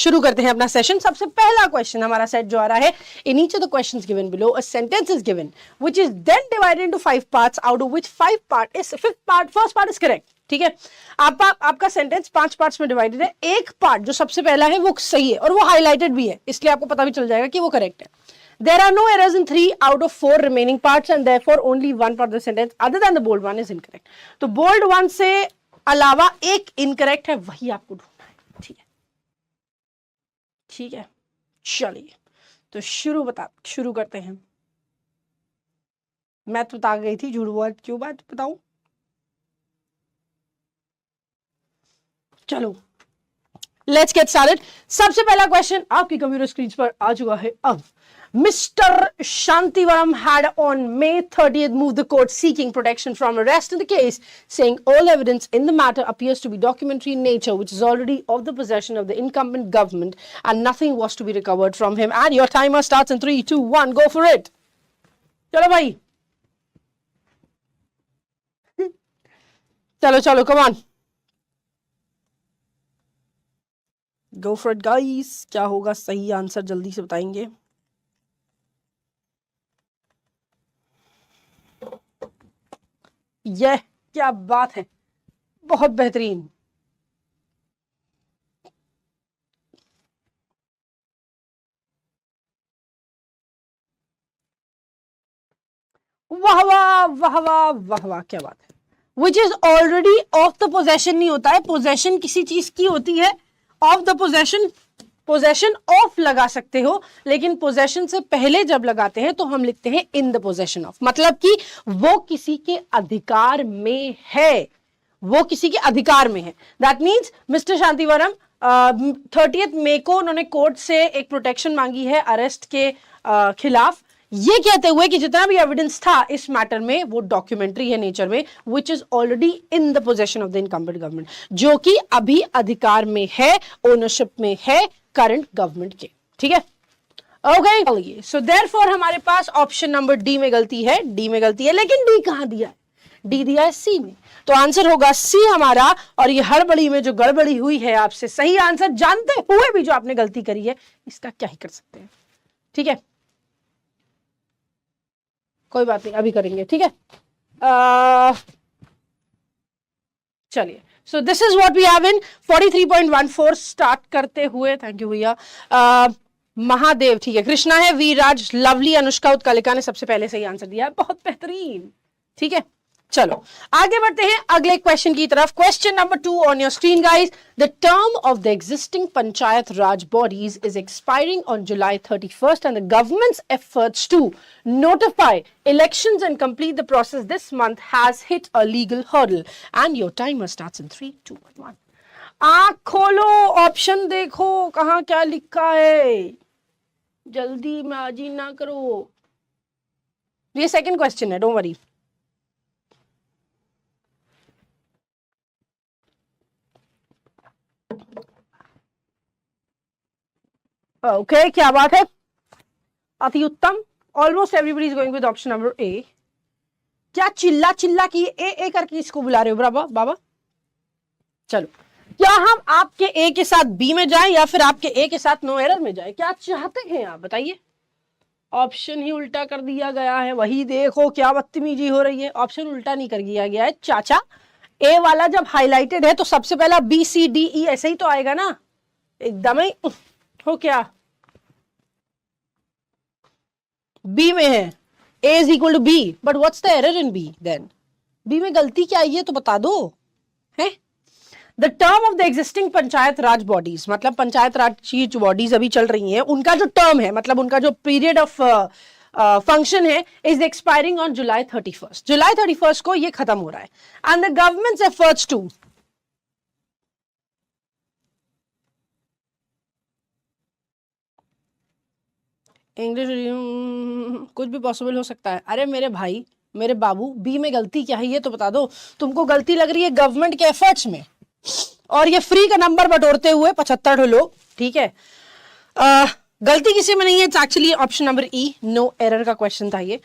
शुरू करते हैं अपना सेशन। सबसे पहला क्वेश्चन हमारा सेट जो आ रहा है, in each of the questions given below a sentence is given which is then divided into 5 parts, out of which 5 part is first part is correct. ठीक है, आपका सेंटेंस 5 पार्ट्स में डिवाइडेड है। एक पार्ट जो सबसे पहला है वो सही है और वो हाईलाइटेड भी है, इसलिए आपको पता भी चल जाएगा कि वो करेक्ट है। There are no errors in 3 out of 4 remaining parts and therefore only one part of the sentence other than the bold one is incorrect. तो bold one से अलावा एक incorrect है, वही आपको ढूंढना है। ठीक है, ठीक है, चलिए तो शुरू करते हैं। मैं तो बता गई थी, झूठ बोल क्यों बात बताऊं। चलो लेट्स गेट स्टार्टेड। सबसे पहला क्वेश्चन आपकी कंप्यूटर स्क्रीन पर आ चुका है। अब Mr. Shantivaram had on May 30th moved the court seeking protection from arrest in the case, saying all evidence in the matter appears to be documentary in nature, which is already of the possession of the incumbent government, and nothing was to be recovered from him. And your timer starts in 3, 2, 1. Go for it. चलो भाई, चलो, come on. Go for it, guys. क्या होगा सही answer, जल्दी से बताएंगे। यह क्या बात है, बहुत बेहतरीन। वाह वाह वाह वाह वाह वाह, क्या बात है। Which is already of the possession नहीं होता है, पोजेशन किसी चीज की होती है, ऑफ द पोजेशन ऑफ लगा सकते हो, लेकिन पोजेशन से पहले जब लगाते हैं तो हम लिखते हैं इन द पोजेशन ऑफ, मतलब कि वो किसी के अधिकार में है, वो किसी के अधिकार में है। दैट मीन्स मिस्टर शांतिवरम 30 मई को उन्होंने कोर्ट से एक प्रोटेक्शन मांगी है अरेस्ट के खिलाफ, ये कहते हुए कि जितना भी एविडेंस था इस मैटर में वो डॉक्यूमेंट्री है नेचर में, which is already in the possession of the incumbent government, जो कि अभी अधिकार में है, ओनरशिप में है करंट गवर्नमेंट के। ठीक है, ओके, सो देयरफॉर हमारे पास ऑप्शन नंबर डी में गलती है, लेकिन डी कहां दिया है? डी दिया है सी में, तो आंसर होगा सी हमारा। और ये हड़बड़ी में जो गड़बड़ी हुई है आपसे, सही आंसर जानते हुए भी जो आपने गलती करी है, इसका क्या ही कर सकते हैं। ठीक है, कोई बात नहीं, अभी करेंगे। ठीक है, चलिए, so this is what we have in 43.14 start करते हुए। थैंक यू भैया। महादेव, ठीक है, कृष्णा है, वीरराज, लवली, अनुष्का, उत्कलिका ने सबसे पहले सही आंसर दिया है, बहुत बेहतरीन। ठीक है, चलो आगे बढ़ते हैं अगले क्वेश्चन की तरफ। Question number 2 on your screen guys. The term of the existing panchayat raj bodies is expiring on July 31st and the government's efforts to notify elections and complete the process this month has hit a legal hurdle and your timer starts in 3, 2, 1. आँख खोलो, option देखो कहाँ क्या लिखा है, जल्दी माजी ना करो। ये सेकंड क्वेश्चन है, डोंट वरी। ओके, क्या बात है, अति उत्तम। Almost everybody is going with option number ए। क्या चिल्ला की ए करके इसको बुला रहे हो बाबा? चलो, क्या हम आपके ए के साथ बी में जाएं या फिर आपके ए के साथ नो एरर में जाएं? क्या चाहते हैं आप बताइए? ऑप्शन ही उल्टा कर दिया गया है, वही देखो क्या बदतमीजी हो रही है। ऑप्शन उल्टा नहीं कर दिया गया है चाचा, ए वाला जब हाईलाइटेड है तो सबसे पहला बी सी डी ई ऐसे ही तो आएगा ना, एकदम ही हो। क्या बी में है a is equal to b, but what's the error in b then? b में गलती क्या आई है तो बता दो है। The term of the existing panchayat raj bodies, मतलब पंचायत राज की जो बॉडीज अभी चल रही हैं उनका जो टर्म है, मतलब उनका जो पीरियड ऑफ फंक्शन है, is expiring on July 31st। July 31st को ये खत्म हो रहा है and the government's efforts to, English कुछ भी पॉसिबल हो सकता है। अरे मेरे भाई, मेरे बाबू, बी में गलती क्या है ये तो बता दो। तुमको गलती लग रही है गवर्नमेंट के एफर्ट्स में, और ये फ्री का नंबर बटोरते हुए 75 लोग। ठीक है, गलती किसी में नहीं है, actually option number E, no error का क्वेश्चन था ये।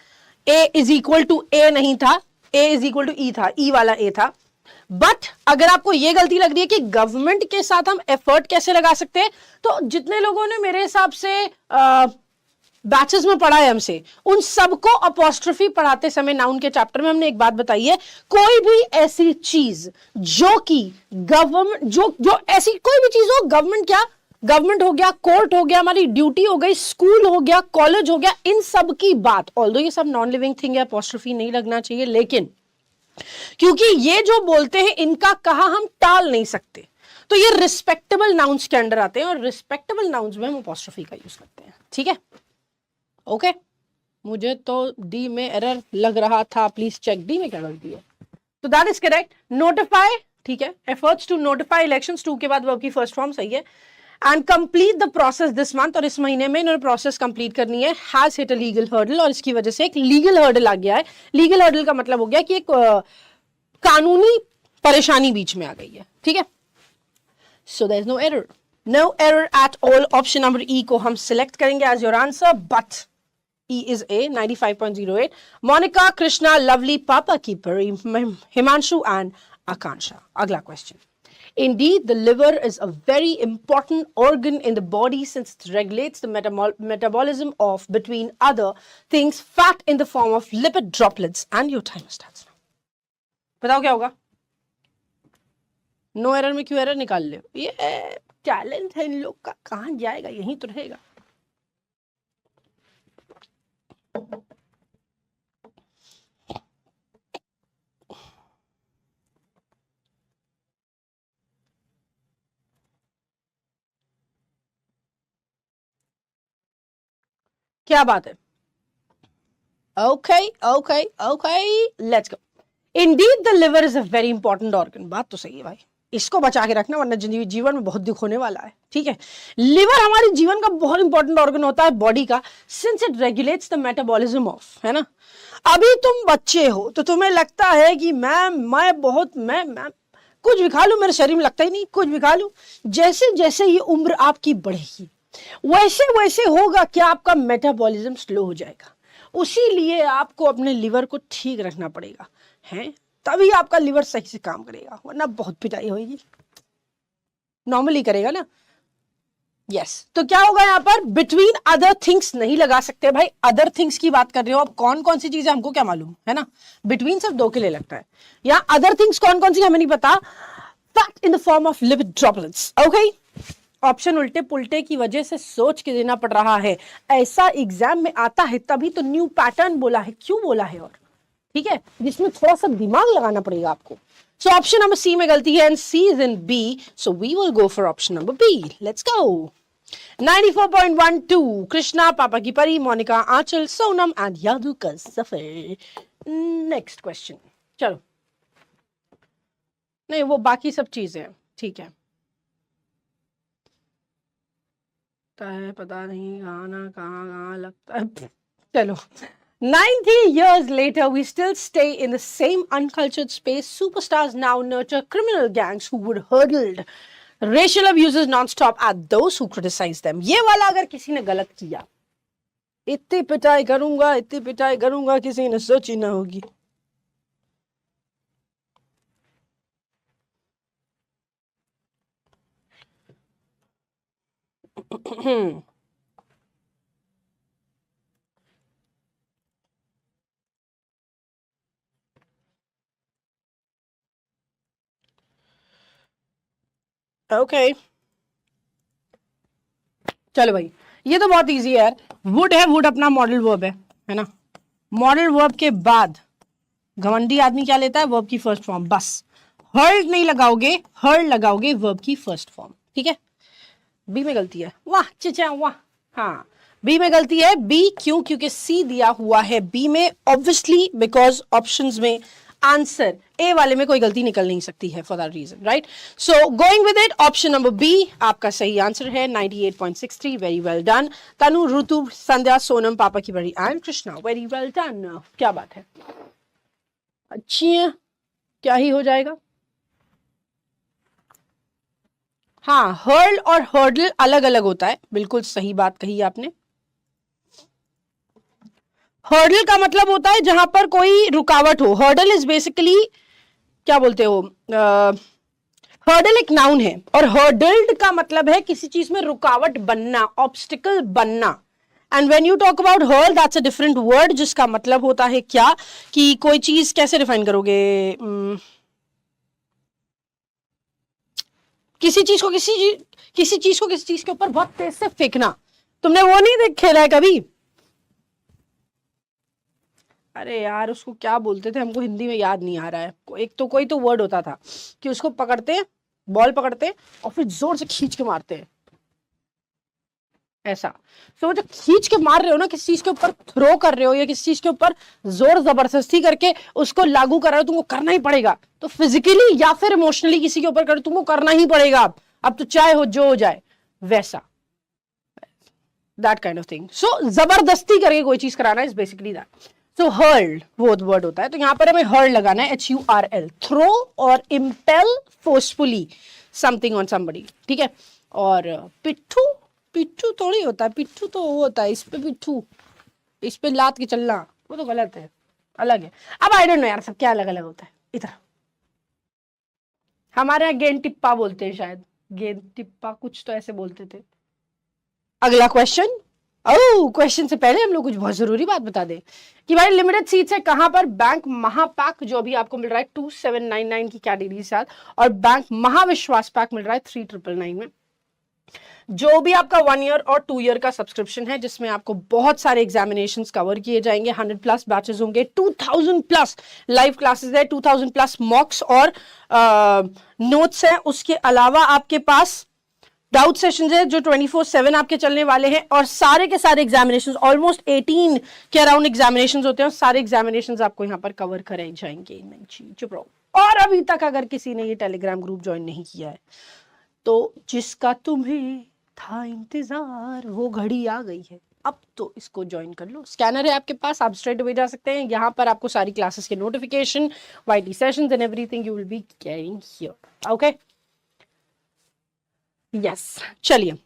A is equal to A नहीं था, A is equal to E था, ई वाला ए था। बट अगर आपको ये गलती लग रही है कि गवर्नमेंट के साथ हम एफर्ट कैसे लगा सकते हैं, तो जितने लोगों ने मेरे हिसाब से बैचेस में पढ़ा है हमसे, उन सबको अपॉस्ट्रोफी पढ़ाते समय नाउन के चैप्टर में हमने एक बात बताई है, कोई भी ऐसी चीज जो कि गवर्नमेंट जो ऐसी कोई भी चीज हो, गवर्नमेंट क्या, गवर्नमेंट हो गया, कोर्ट हो गया, हमारी ड्यूटी हो गई, स्कूल हो गया, कॉलेज हो गया, इन सब की बात, ऑल्दो ये सब नॉन लिविंग थिंग है, अपॉस्ट्रोफी नहीं लगना चाहिए, लेकिन क्योंकि ये जो बोलते हैं इनका कहा हम टाल नहीं सकते, तो ये रिस्पेक्टेबल नाउन्स के अंडर आते हैं, और रिस्पेक्टेबल नाउन्स में हम अपॉस्ट्रोफी का यूज करते हैं। ठीक है, ओके। मुझे तो डी में एरर लग रहा था, प्लीज चेक डी में क्या गलती है। तो दैट इज करेक्ट, नोटिफाई, ठीक है, efforts to notify elections, to के बाद वर्ब की फर्स्ट फॉर्म सही है, and complete the process this month, और इस महीने में इन्होंने प्रोसेस कंप्लीट करनी है, has hit a legal hurdle, और इसकी वजह से एक लीगल हर्डल आ गया है। लीगल हर्डल का मतलब हो गया कि एक कानूनी परेशानी बीच में आ गई है। ठीक है, so there is no error, no error at all. Option number E को हम सिलेक्ट करेंगे as your answer, but E is A, 95.08. Monica, Krishna, Lovely, Papa Keeper, Himanshu and Akansha. Agla question. Indeed, the liver is a very important organ in the body since it regulates the metabolism of, between other things, fat in the form of lipid droplets. And your time starts now. बताओ क्या होगा? No error में क्यों error निकाल ले? ये talent है इन लोग का, कहाँ जाएगा, यहीं तो रहेगा। क्या बात है? Okay okay okay, let's go. Indeed the liver is a very important organ, बात तो सही है भाई, इसको बचा के रखना वरना जीवन में बहुत दुख होने वाला है। ठीक है, लिवर हमारे जीवन का बहुत इंपॉर्टेंट ऑर्गन होता है बॉडी का, since it regulates the metabolism of, है ना। अभी तुम बच्चे हो तो तुम्हें लगता है कि मैं कुछ भी खा लूं, मेरे शरीर में लगता ही नहीं, कुछ भी खा लूं। जैसे जैसे ये उम्र आपकी बढ़ेगी वैसे वैसे होगा कि आपका मेटाबॉलिज्म स्लो हो जाएगा, उसी लिए आपको अपने लिवर को ठीक रखना पड़ेगा, है, तभी आपका लिवर सही से काम करेगा, वरना बहुत पिटाई होगी। नॉर्मली करेगा ना, यस। तो क्या होगा यहाँ पर, बिटवीन अदर थिंग्स नहीं लगा सकते भाई, अदर थिंग्स की बात कर रहे हो, अब कौन कौन सी चीजें हमको क्या मालूम है ना, बिटवीन सिर्फ दो के लिए लगता है, यहाँ अदर थिंग्स कौन कौन सी हमें नहीं पता, fat in the form of lipid droplets. Okay, option उल्टे पुल्टे की वजह से सोच के देना पड़ रहा है, ऐसा एग्जाम में आता है तभी तो न्यू पैटर्न बोला है, क्यों बोला है, और ठीक है, जिसमें थोड़ा सा दिमाग लगाना पड़ेगा आपको। सो ऑप्शन नंबर सी में गलती है, and C is in B, so we will go for option number B. Let's go. 94.12, Krishna, पापा की परी, मोनिका, आंचल, सोनम एंड यादू का सफर। नेक्स्ट क्वेश्चन, चलो, नहीं वो बाकी सब चीजें, ठीक है, पता नहीं कहाँ लगता है, चलो। 90 years later, we still stay in the same uncultured space. Superstars now nurture criminal gangs who would hurled racial abuses non-stop at those who criticize them. ये वाला अगर किसी ने गलत किया, इतनी पिटाई करूंगा किसी ने सोची ना होगी। ओके, चलो भाई, ये तो बहुत इजी है यार, वुड है, वुड अपना मॉडल वर्ब है ना, मॉडल वर्ब के बाद घमंडी आदमी क्या लेता है, वर्ब की फर्स्ट फॉर्म, बस हर्ड नहीं लगाओगे, हर्ड लगाओगे वर्ब की फर्स्ट फॉर्म। ठीक है, बी में गलती है, वाह चचा वाह, हाँ बी में गलती है, बी क्यों, क्योंकि सी दिया हुआ है बी में, ऑब्वियसली बिकॉज ऑप्शंस में आंसर ए वाले में कोई गलती निकल नहीं सकती है, for that reason, right. So going with it, option number B आपका सही आंसर है, 98.63, very well done. Tanu, Ritu, Sandhya, Sonam, पापा की बड़ी and Krishna, very well done, क्या बात है, अच्छी है, क्या ही हो जाएगा। हाँ, हर्ल और हर्डल अलग अलग होता है, बिल्कुल सही बात कही आपने। हर्डल का मतलब होता है जहां पर कोई रुकावट हो, हर्डल इज बेसिकली क्या बोलते हो, हर्डल एक नाउन है और हर्डल्ड का मतलब है किसी चीज में रुकावट बनना, ऑब्स्टिकल बनना। And when you talk about hurl that's a different word जिसका मतलब होता है क्या कि कोई चीज कैसे डिफाइन करोगे, किसी चीज को किसी चीज के ऊपर बहुत तेज से फेंकना। तुमने वो नहीं देख खेला है कभी? अरे यार उसको क्या बोलते थे, हमको हिंदी में याद नहीं आ रहा है। एक तो कोई तो वर्ड होता था कि उसको पकड़ते, बॉल पकड़ते और फिर जोर से खींच के मारते, ऐसा। तो जो खींच के मार रहे हो ना, किसी चीज के ऊपर थ्रो कर रहे हो या किसी चीज के ऊपर जोर जबरदस्ती करके उसको लागू कर रहे हो, तुमको करना ही पड़ेगा। तो फिजिकली या फिर इमोशनली किसी के ऊपर कर, तुमको करना ही पड़ेगा। अब तो चाहे हो जो हो जाए, वैसा, दैट काइंड ऑफ थिंग। सो जबरदस्ती करके कोई चीज कराना is basically that. So hurl वो वर्ड होता है, तो यहां पर हमें हर्ल लगाना है, HURL, थ्रो और impale forcefully something on somebody, ठीक है। और पिट्ठू, पिट्ठू थोड़ी होता है, पिट्ठू तो वो होता है, इस पे पिट्ठू, इस पे लात के चलना, वो तो गलत है, अलग है। अब आई डोंट नो यार, सब क्या अलग अलग होता है इधर। हमारे यहाँ गेंद टिप्पा बोलते हैं शायद, गेंद टिप्पा कुछ तो ऐसे बोलते थे। अगला क्वेश्चन। ओह, क्वेश्चन से पहले हम लोग कुछ बहुत जरूरी बात बता दें कि भाई लिमिटेड सीट्स है कहां पर, बैंक महापैक जो अभी आपको मिल रहा है 2799 की कैटेगरी के साथ, और बैंक महाविश्वास पैक मिल रहा है 3999 में। जो भी आपका 1 ईयर और 2 ईयर का सब्सक्रिप्शन है, जिसमें आपको बहुत सारे एग्जामिनेशंस कवर किए जाएंगे, 100+ बैचेस होंगे, 2000+ लाइव क्लासेस है, 2000+ मॉक्स और नोट्स है। उसके अलावा आपके पास डाउट सेशंस है जो 24/7 आपके चलने वाले हैं, और सारे के सारे एग्जामिनेशंस, ऑलमोस्ट 18 के अराउंड एग्जामिनेशंस होते हैं, और सारे एग्जामिनेशंस आपको यहाँ पर कवर कराए जाएंगे। चुप रहो। और अभी तक अगर किसी ने ये टेलीग्राम ग्रुप ज्वाइन नहीं किया है, तो जिसका तुम्हें था इंतजार वो घड़ी आ गई है, अब तो इसको ज्वाइन कर लो। स्कैनर है आपके पास, आप स्ट्रेट अवे जा सकते हैं। यहाँ पर आपको सारी क्लासेस के notification, YT sessions and everything you will be getting here. Okay, yes, चलिए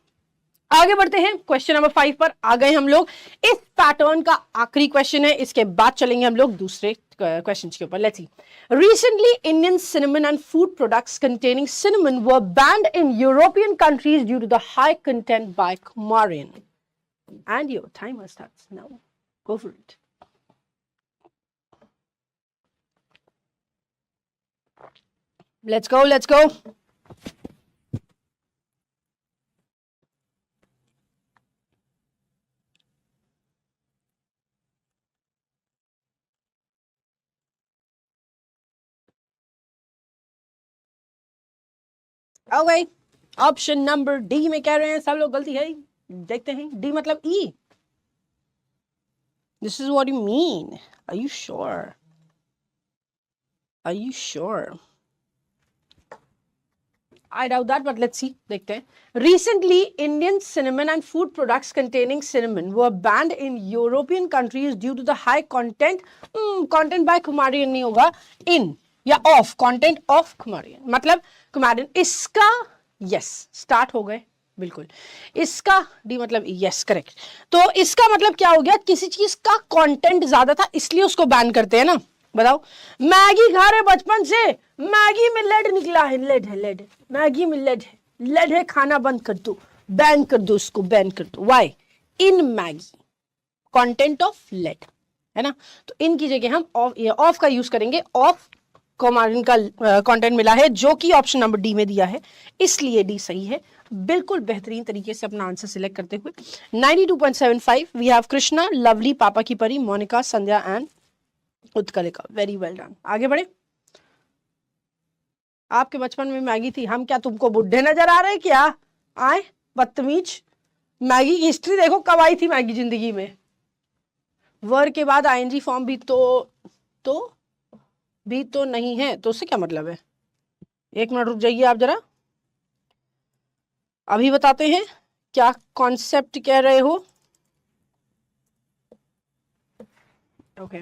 आगे बढ़ते हैं। क्वेश्चन नंबर 5 पर आ गए हम लोग। इस पैटर्न का आखिरी क्वेश्चन है, इसके बाद चलेंगे हम लोग दूसरे क्वेश्चन के ऊपर। Let's see. Recently, Indian cinnamon and food products containing cinnamon were banned in European countries due to the high content by coumarin. And your timer starts now. Go for it. Let's go, let's go. Okay. Option number D में कह रहे हैं सब लोग गलती है। देखते हैं, डी मतलब ई। This is what you mean. Are you sure? Are you sure? I doubt that, but let's see. देखते हैं. Recently, Indian cinnamon and food products containing cinnamon were banned in European countries due to the high content. Content by coumarin नहीं होगा, in या of, content of coumarin. मतलब coumarin इसका yes start हो गए, बिल्कुल। इसका डी मतलब यस, करेक्ट। तो इसका मतलब क्या हो गया, किसी चीज का कंटेंट ज्यादा था इसलिए उसको बैन करते हैं ना। बताओ, मैगी खा रहे बचपन से, मैगी में लेड निकला है, लेड है, लेड, मैगी में लेड है, लेड है, खाना बंद कर दो, बैन कर दो, उसको बैन कर दो। Why? In Maggi content of lead, है ना। तो इन की जगह हम ऑफ का यूज करेंगे। ऑफ coumarin का कंटेंट मिला है जो कि ऑप्शन नंबर डी में दिया है, इसलिए डी सही है। बिल्कुल बेहतरीन तरीके से अपना आंसर सिलेक्ट करते हुए 92.75 वी हैव कृष्णा, लवली, पापा की परी, Monika, Sandhya and Utkalika. Very well done. आगे बढ़े। आपके बचपन में मैगी थी, हम क्या तुमको बुढ़े नजर आ रहे हैं क्या? आए बदतमीज। मैगी की हिस्ट्री देखो, कब आई थी मैगी जिंदगी में। वर्ग के बाद आईएनजी फॉर्म भी तो नहीं है, तो उससे क्या मतलब है? एक मिनट रुक जाइए आप जरा, अभी बताते हैं क्या कॉन्सेप्ट कह रहे हो। ओके,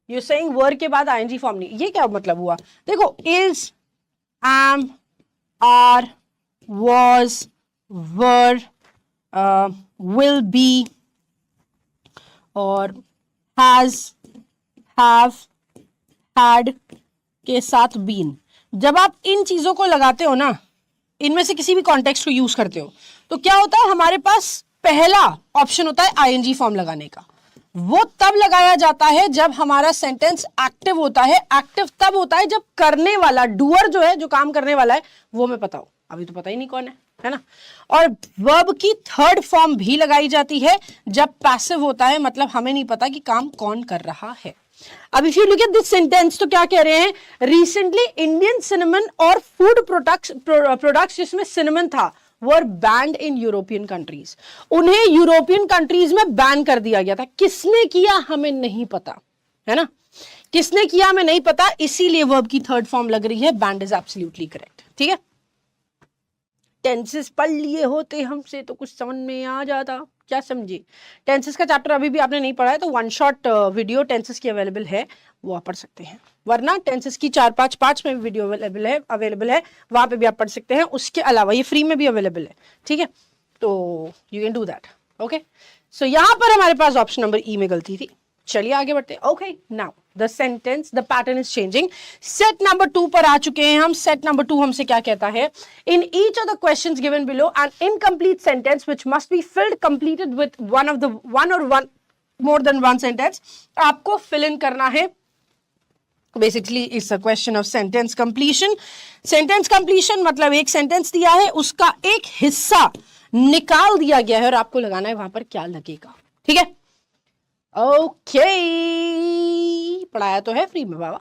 यू सेइंग वर्ग के बाद आईएनजी फॉर्म नहीं, ये क्या मतलब हुआ? देखो, is, am, are, was, were, will be, और has, have, had, के साथ बीन, जब आप इन चीजों को लगाते हो ना, इनमें से किसी भी कॉन्टेक्स्ट को यूज करते हो, तो क्या होता है, हमारे पास पहला ऑप्शन होता है आईएनजी फॉर्म लगाने का। वो तब लगाया जाता है जब हमारा सेंटेंस एक्टिव होता है। एक्टिव तब होता है जब करने वाला, डूअर जो है, जो काम करने वाला है, वो हमें पता हो। अभी तो पता ही नहीं कौन है ना। और वर्ब की थर्ड फॉर्म भी लगाई जाती है जब पैसिव होता है, मतलब हमें नहीं पता कि काम कौन कर रहा है। अब if you look at this sentence, तो क्या कह रहे हैं, रिसेंटली इंडियन सिनेमन और फूड प्रोडक्ट्स जिसमें सिनेमन था वर बैंड इन यूरोपियन कंट्रीज। उन्हें यूरोपियन कंट्रीज में बैन कर दिया गया था। किसने किया हमें नहीं पता, है ना, किसने किया हमें नहीं पता, इसीलिए वर्ब की थर्ड फॉर्म लग रही है। Band is absolutely correct. ठीक है, टेंसेस पढ़ लिए होते हमसे तो कुछ समझ में आ जाता। क्या समझे? टेंसेस का चैप्टर अभी भी आपने नहीं पढ़ा है तो वन शॉट वीडियो टेंसेस की अवेलेबल है, वो आप पढ़ सकते हैं। वरना टेंसेस की 4-5 पार्ट्स में वीडियो अवेलेबल है, वहां पे भी आप पढ़ सकते हैं। उसके अलावा ये फ्री में भी अवेलेबल है। ठीक है, तो you can do that. Okay, so यहां पर हमारे पास ऑप्शन नंबर ई में गलती थी। चलिए आगे बढ़ते हैं। Okay, now the sentence, the pattern is changing. Set number 2 पर आ चुके हैं हम। सेट नंबर 2 हमसे क्या कहता है, in each of the questions given below N incomplete sentence which must be filled completed with one more than one sentence. आपको fill in करना है। Basically it's a question of sentence completion. Sentence completion मतलब एक sentence दिया है, उसका एक हिस्सा निकाल दिया गया है और आपको लगाना है वहां पर क्या लगेगा। ठीक है, ओके, पढ़ाया तो है फ्री में बाबा,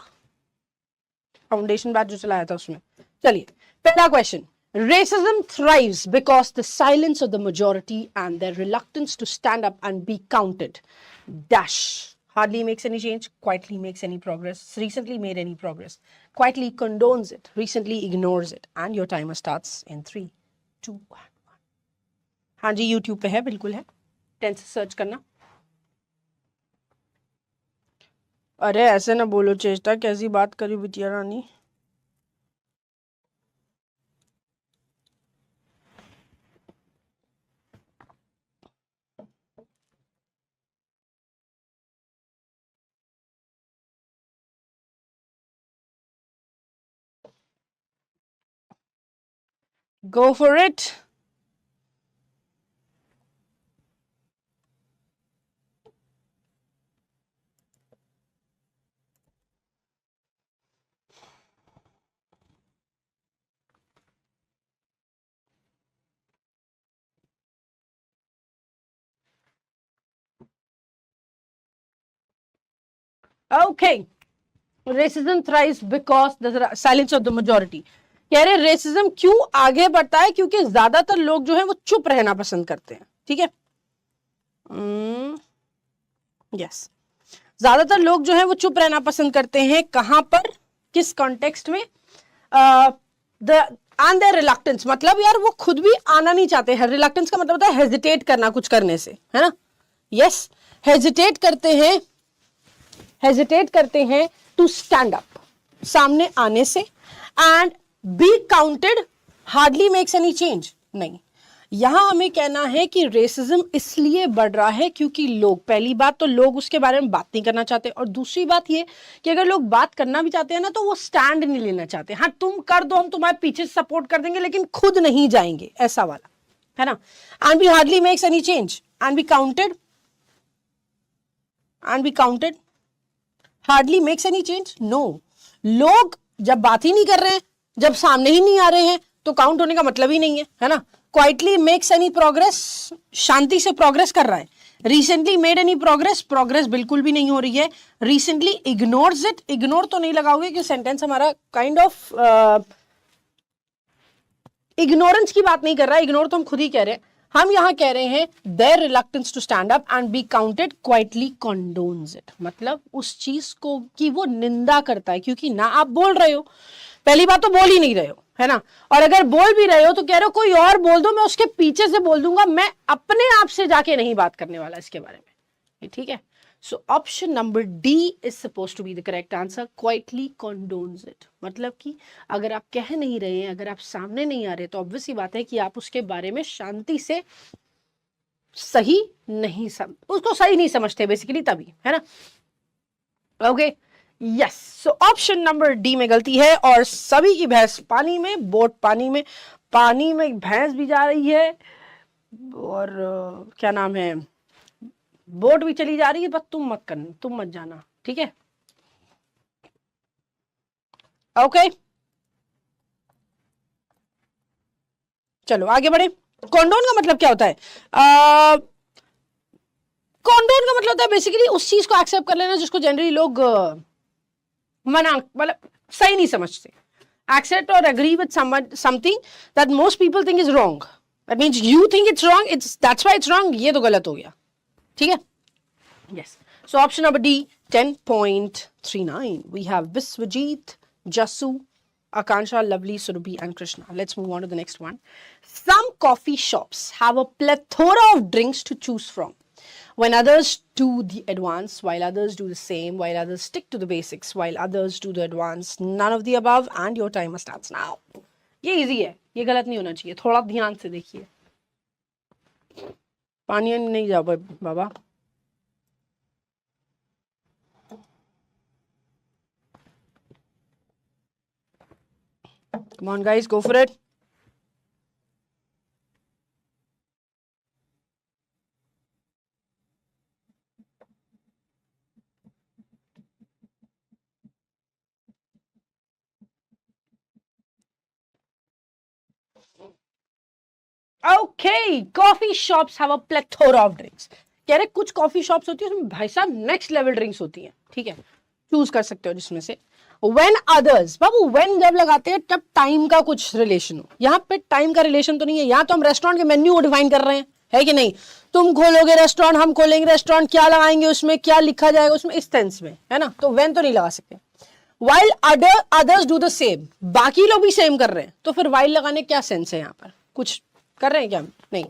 फाउंडेशन बैच जो चलाया था उसमें। चलिए, पहला question, racism thrives because the silence of the majority and their reluctance to stand up and be counted dash hardly makes any change, quietly makes any progress, recently made any progress, quietly condones it, recently ignores it, and your timer starts in 3, 2, 1। हाँ जी, YouTube पे है, बिल्कुल है, tense search करना। अरे ऐसे ना बोलो चेष्टा, कैसी बात करी बिटिया रानी। Go for it. Okay. Racism thrives because the silence of the majority. कह रहे रेसिज्म क्यों आगे बढ़ता है, क्योंकि ज्यादातर लोग जो है वो चुप रहना पसंद करते हैं। ठीक है, यस, ज्यादातर लोग जो है वो चुप रहना पसंद करते हैं। कहां पर, किस कॉन्टेक्स्ट में, एंड देयर रिलक्टेंस, मतलब यार वो खुद भी आना नहीं चाहते हैं। रिलक्टेंस का मतलब होता है हेजिटेट करना कुछ करने से, है ना। यस, हेजिटेट करते हैं टू स्टैंड अप, सामने आने से। And be counted hardly makes any change, नहीं, यहां हमें कहना है कि रेसिज्म इसलिए बढ़ रहा है क्योंकि लोग, पहली बात तो लोग उसके बारे में बात नहीं करना चाहते, और दूसरी बात ये कि अगर लोग बात करना भी चाहते हैं ना तो वो स्टैंड नहीं लेना चाहते। हाँ, तुम कर दो, हम तुम्हारे पीछे सपोर्ट कर देंगे, लेकिन खुद नहीं जाएंगे, ऐसा वाला, है ना। And be hardly makes any change, and be counted hardly makes any change, no. लोग जब बात ही नहीं कर रहे हैं, जब सामने ही नहीं आ रहे हैं, तो काउंट होने का मतलब ही नहीं है ना। क्वाइटली मेक्स एनी प्रोग्रेस, शांति से प्रोग्रेस कर रहा है। रिसेंटली मेड एनी प्रोग्रेस बिल्कुल भी नहीं हो रही है। रिसेंटली इग्नोर्स इट, इग्नोर तो नहीं लगाओगे कि सेंटेंस हमारा काइंड ऑफ इग्नोरेंस की बात नहीं कर रहा है, इग्नोर तो हम खुद ही कह रहे हैं। हम यहां कह रहे हैं their reluctance to stand up and be counted quietly condones it, मतलब उस चीज को की वो निंदा करता है, क्योंकि ना आप बोल रहे हो, पहली बात तो बोल ही नहीं रहे हो, है ना, और अगर बोल भी रहे हो तो कह रहे हो कोई और बोल दो, मैं उसके पीछे से बोल दूंगा, मैं अपने आप से जाके नहीं बात करने वाला इसके बारे में। ठीक है, so option number D is suppose to be the correct answer, quietly condones it. मतलब कि अगर आप कह नहीं रहे हैं, अगर आप सामने नहीं आ रहे, तो ऑब्वियस ही बात है कि आप उसके बारे में शांति से उसको सही नहीं समझते बेसिकली, तभी, है ना। ओके, यस, सो ऑप्शन नंबर डी में गलती है और सभी की भैंस पानी में, बोट पानी में, पानी में भैंस भी जा रही है और क्या नाम है, बोट भी चली जा रही है, बस तुम मत जाना, ठीक है। ओके चलो आगे बढ़े। कॉन्डोन का मतलब क्या होता है? कॉन्डोन का मतलब होता है बेसिकली उस चीज को एक्सेप्ट कर लेना जिसको जनरली लोग मना, मतलब सही नहीं समझते। Accept or agree with something that most people think is wrong. That means you think it's wrong. That's why it's wrong. ये तो गलत हो गया, ठीक है? Yes. So option number D, 10.39. We have Biswajit, Jasu, Akansha, Lovely, Surabhi, and Krishna. Let's move on to the next one. Some coffee shops have a plethora of drinks to choose from. When others do the advanced, while others do the same, while others stick to the basics, while others do the advanced, none of the above, and your timer starts now. ये easy है, ये गलत नहीं होना चाहिए, थोड़ा ध्यान से देखिए। पानी नहीं जाओ बाबा। Come on guys, go for it. Okay, coffee shops have a plethora of drinks. कह रहे कुछ कॉफी शॉप्स होती है उसमें भाई साहब नेक्स्ट लेवल ड्रिंक्स होती हैं, ठीक है, चूज कर सकते हो जिसमें से। When others, बाबू when जब लगाते हैं तब टाइम का कुछ रिलेशन हो, यहाँ पे टाइम का रिलेशन तो नहीं है, यहाँ तो हम रेस्टोरेंट के मेन्यू को डिफाइन कर रहे हैं, है कि नहीं? तुम खोलोगे रेस्टोरेंट, हम खोलेंगे रेस्टोरेंट, क्या लगाएंगे उसमें, क्या लिखा जाएगा उसमें, इस सेंस में, है ना? तो when तो नहीं लगा सकते। While others do the same, बाकी लोग भी सेम कर रहे हैं, तो फिर while लगाने क्या सेंस है? यहाँ पर कुछ कर रहे हैं क्या? नहीं,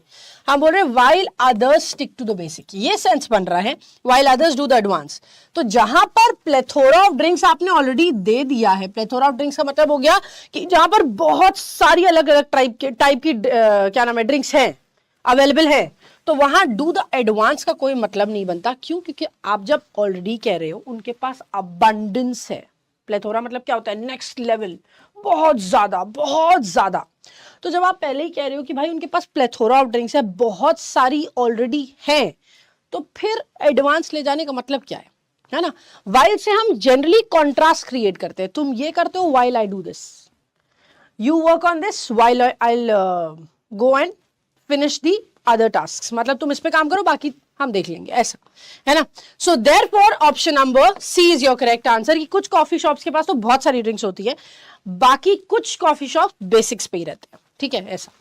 हम बोल रहे हैं while others stick to the basic, ये सेंस बन रहा है, while others do the advance। तो जहां पर प्लेथोरा ऑफ ड्रिंक्स आपने ऑलरेडी दे दिया है, प्लेथोरा ऑफ ड्रिंक्स का मतलब हो गया कि जहां पर बहुत सारी अलग अलग टाइप की क्या नाम है ड्रिंक्स हैं, अवेलेबल है, तो वहां डू द एडवांस का कोई मतलब नहीं बनता। क्यों? क्योंकि आप जब ऑलरेडी कह रहे हो उनके पास अबंडेंस है। प्लेथोरा मतलब क्या होता है? नेक्स्ट लेवल, बहुत ज्यादा, बहुत ज्यादा। तो जब आप पहले ही कह रहे हो कि भाई उनके पास प्लेथोरा ऑफ ड्रिंक्स है, बहुत सारी ऑलरेडी हैं, तो फिर एडवांस ले जाने का मतलब क्या है ना? वाइल से हम जनरली कॉन्ट्रास्ट क्रिएट करते हैं। तुम ये करते हो while I do this, you work on this while I go and finish the other task, मतलब तुम इस पे काम करो बाकी हम देख लेंगे, ऐसा है ना? So therefore option number C is your correct answer. कि कुछ कॉफी शॉप्स के पास तो बहुत सारी ड्रिंक्स होती है, बाकी कुछ कॉफी शॉप बेसिक्स पे ही रहते हैं, ठीक है? ऐसा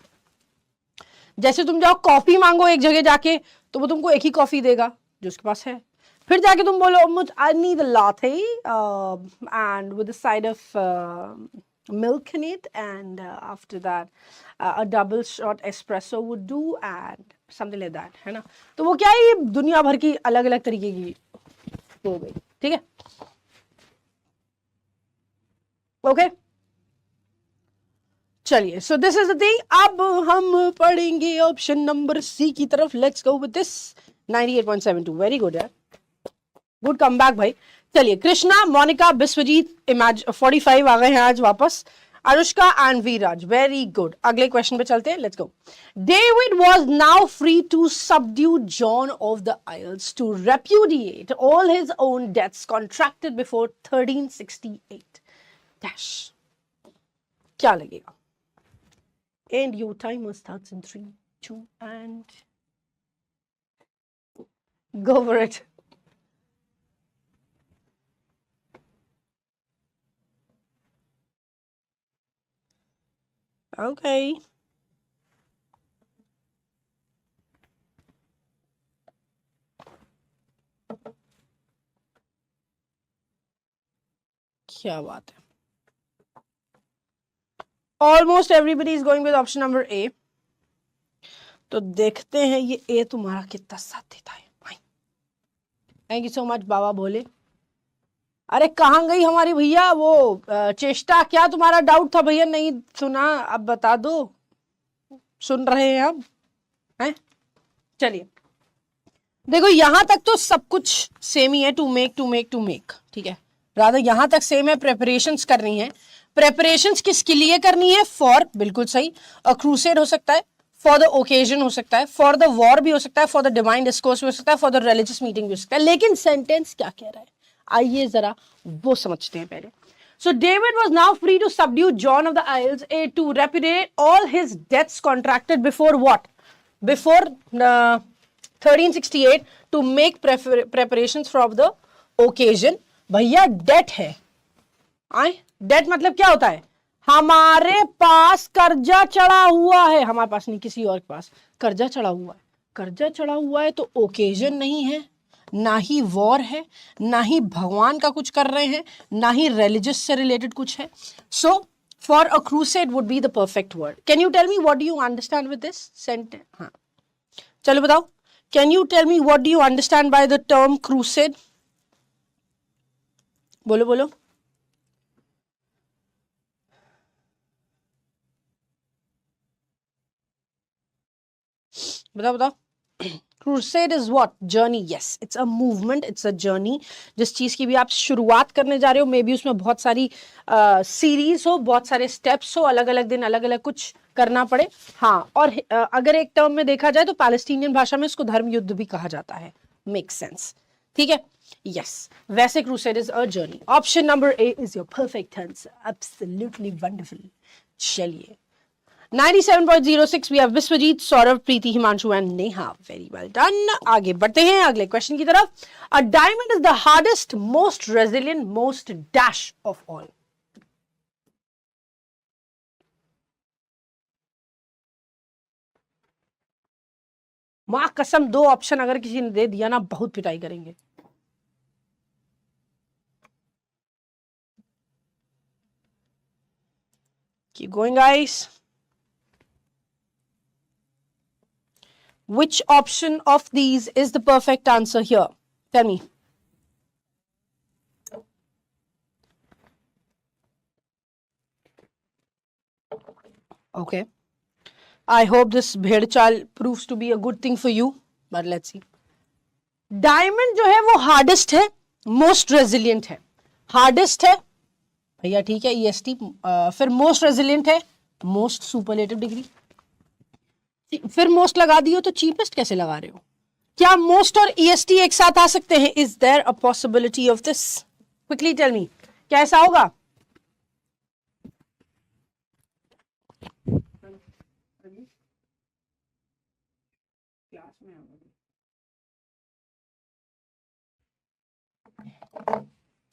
जैसे तुम जाओ कॉफी मांगो एक जगह जाके, तो वो तुमको एक ही कॉफी देगा जो उसके पास है, फिर जाके तुम बोलो मुझे I need a latte and with the side of milk in it and after that a double shot espresso would do and something like that, है ना? तो वो क्या है, दुनिया भर की अलग अलग तरीके की हो गई, ठीक है? ओके चलिए, so this is the thing. अब हम पढ़ेंगे ऑप्शन नंबर सी की तरफ। Let's go with this 98.72। Very good यार, गुड कम बैक भाई। चलिए, कृष्णा, मोनिका, बिस्वजीत, 45 आ गए हैं आज वापस, Anushka and Viraj, very good. अगले क्वेश्चन पे चलते हैं, let's go. David was now free to subdue John of the Isles to repudiate all his own debts contracted before 1368 dash. क्या लगेगा? And your timer starts in 3, 2, and go for it. Okay. क्या बात है। Almost everybody is going with option number A. तो देखते हैं ये A तुम्हारा कितना साथ देता है भाई। थैंक यू सो मच बाबा भोले। अरे कहाँ गई हमारी भैया वो चेष्टा? क्या तुम्हारा डाउट था भैया? नहीं सुना, अब बता दो। सुन रहे हैं अब, हैं? चलिए, देखो यहां तक तो सब कुछ सेम ही है, टू मेक, ठीक है? रादर यहां तक सेम है, प्रेपरेशंस करनी है। प्रेपरेशंस किसके लिए करनी है? फॉर, बिल्कुल सही, अ क्रूसेड हो सकता है, फॉर द ओकेजन हो सकता है, फॉर द वॉर भी हो सकता है, फॉर द डिवाइन डिस्कोर्स भी हो सकता है, फॉर द रिलीजियस मीटिंग भी हो सकता है। लेकिन सेंटेंस क्या कह रहा है, आइए जरा वो समझते हैं पहले। So David was now free to subdue John of the Isles, to repudiate all his debts contracted before what? Before 1368, to make preparations for the occasion. भैया डेट है, आए डेट मतलब क्या होता है? हमारे पास कर्जा चढ़ा हुआ है, हमारे पास नहीं, किसी और के पास कर्जा चढ़ा हुआ है। कर्जा चढ़ा हुआ है तो ओकेजन नहीं है, ना ही वॉर है, ना ही भगवान का कुछ कर रहे हैं, ना ही रिलीजियस से रिलेटेड कुछ है। So for a crusade would be the perfect word. Can you tell me what do you understand with this sentence? हाँ चलो बताओ, can you tell me what do you understand by the term crusade? बोलो बोलो। बताओ बताओ। Crusade is what? Journey. Yes, it's a movement, it's a journey. जिस चीज की भी आप शुरुआत करने जा रहे हो, मे बी उसमें बहुत सारी सीरीज हो, बहुत सारे स्टेप्स हो, अलग अलग दिन अलग अलग कुछ करना पड़े। हाँ, और अगर एक टर्म में देखा जाए तो पैलेस्टीनियन भाषा में इसको धर्म युद्ध भी कहा जाता है। मेक सेंस, ठीक है? यस, वैसे crusade is a journey. Option number A is your perfect answer. Absolutely wonderful. चलिए 97.06 we have Vishwajeet, Saurabh, Preeti, Himanshu and Neha. Very well done. आगे बढ़ते हैं अगले क्वेश्चन की तरफ। A diamond is the hardest, most resilient, most dash of all. मां कसम, दो ऑप्शन अगर किसी ने दे दिया ना, बहुत पिटाई करेंगे। Keep going guys. Which option of these is the perfect answer here? Tell me. Okay. I hope this bhed chal proves to be a good thing for you, but let's see. Diamond जो है वो hardest है, most resilient है। Hardest है भैया, ठीक है, EST. फिर मोस्ट रेजिलियंट है, मोस्ट सुपरलेटिव डिग्री। फिर मोस्ट लगा दियो तो चीपेस्ट कैसे लगा रहे हो? क्या मोस्ट और ईएसटी एक साथ आ सकते हैं? Is there a possibility of this? Quickly tell me, क्या ऐसा होगा?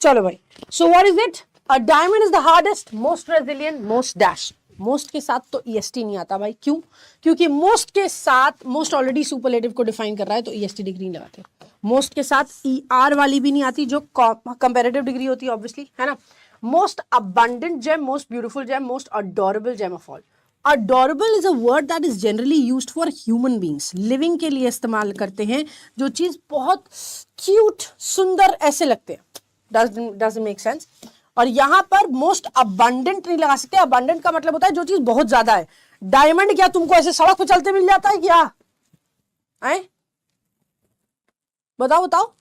चलो भाई, so what is it? A diamond is the hardest, most resilient, most dash. Most के साथ तो ईएसटी नहीं आता भाई। क्यों? क्योंकि मोस्ट के साथ, मोस्ट ऑलरेडी सुपरलेटिव को डिफाइन कर रहा है, तो ईएसटी डिग्री नहीं लगाते। मोस्ट के साथ ईआर वाली भी नहीं आती, जो कंपैरेटिव डिग्री होती है ऑब्वियसली, है ना? Most abundant gem, most beautiful gem, most adorable gem of all. Adorable is a word that is generally used for human beings, living के लिए इस्तेमाल करते हैं, जो चीज बहुत क्यूट, सुंदर ऐसे लगते हैं। doesn't make sense। और यहां पर मोस्ट अबंडेंट नहीं लगा सकते। अबंडेंट का मतलब होता है जो चीज बहुत ज्यादा है। डायमंड क्या तुमको ऐसे सड़क पे चलते मिल जाता है क्या? है? बताओ बताओ,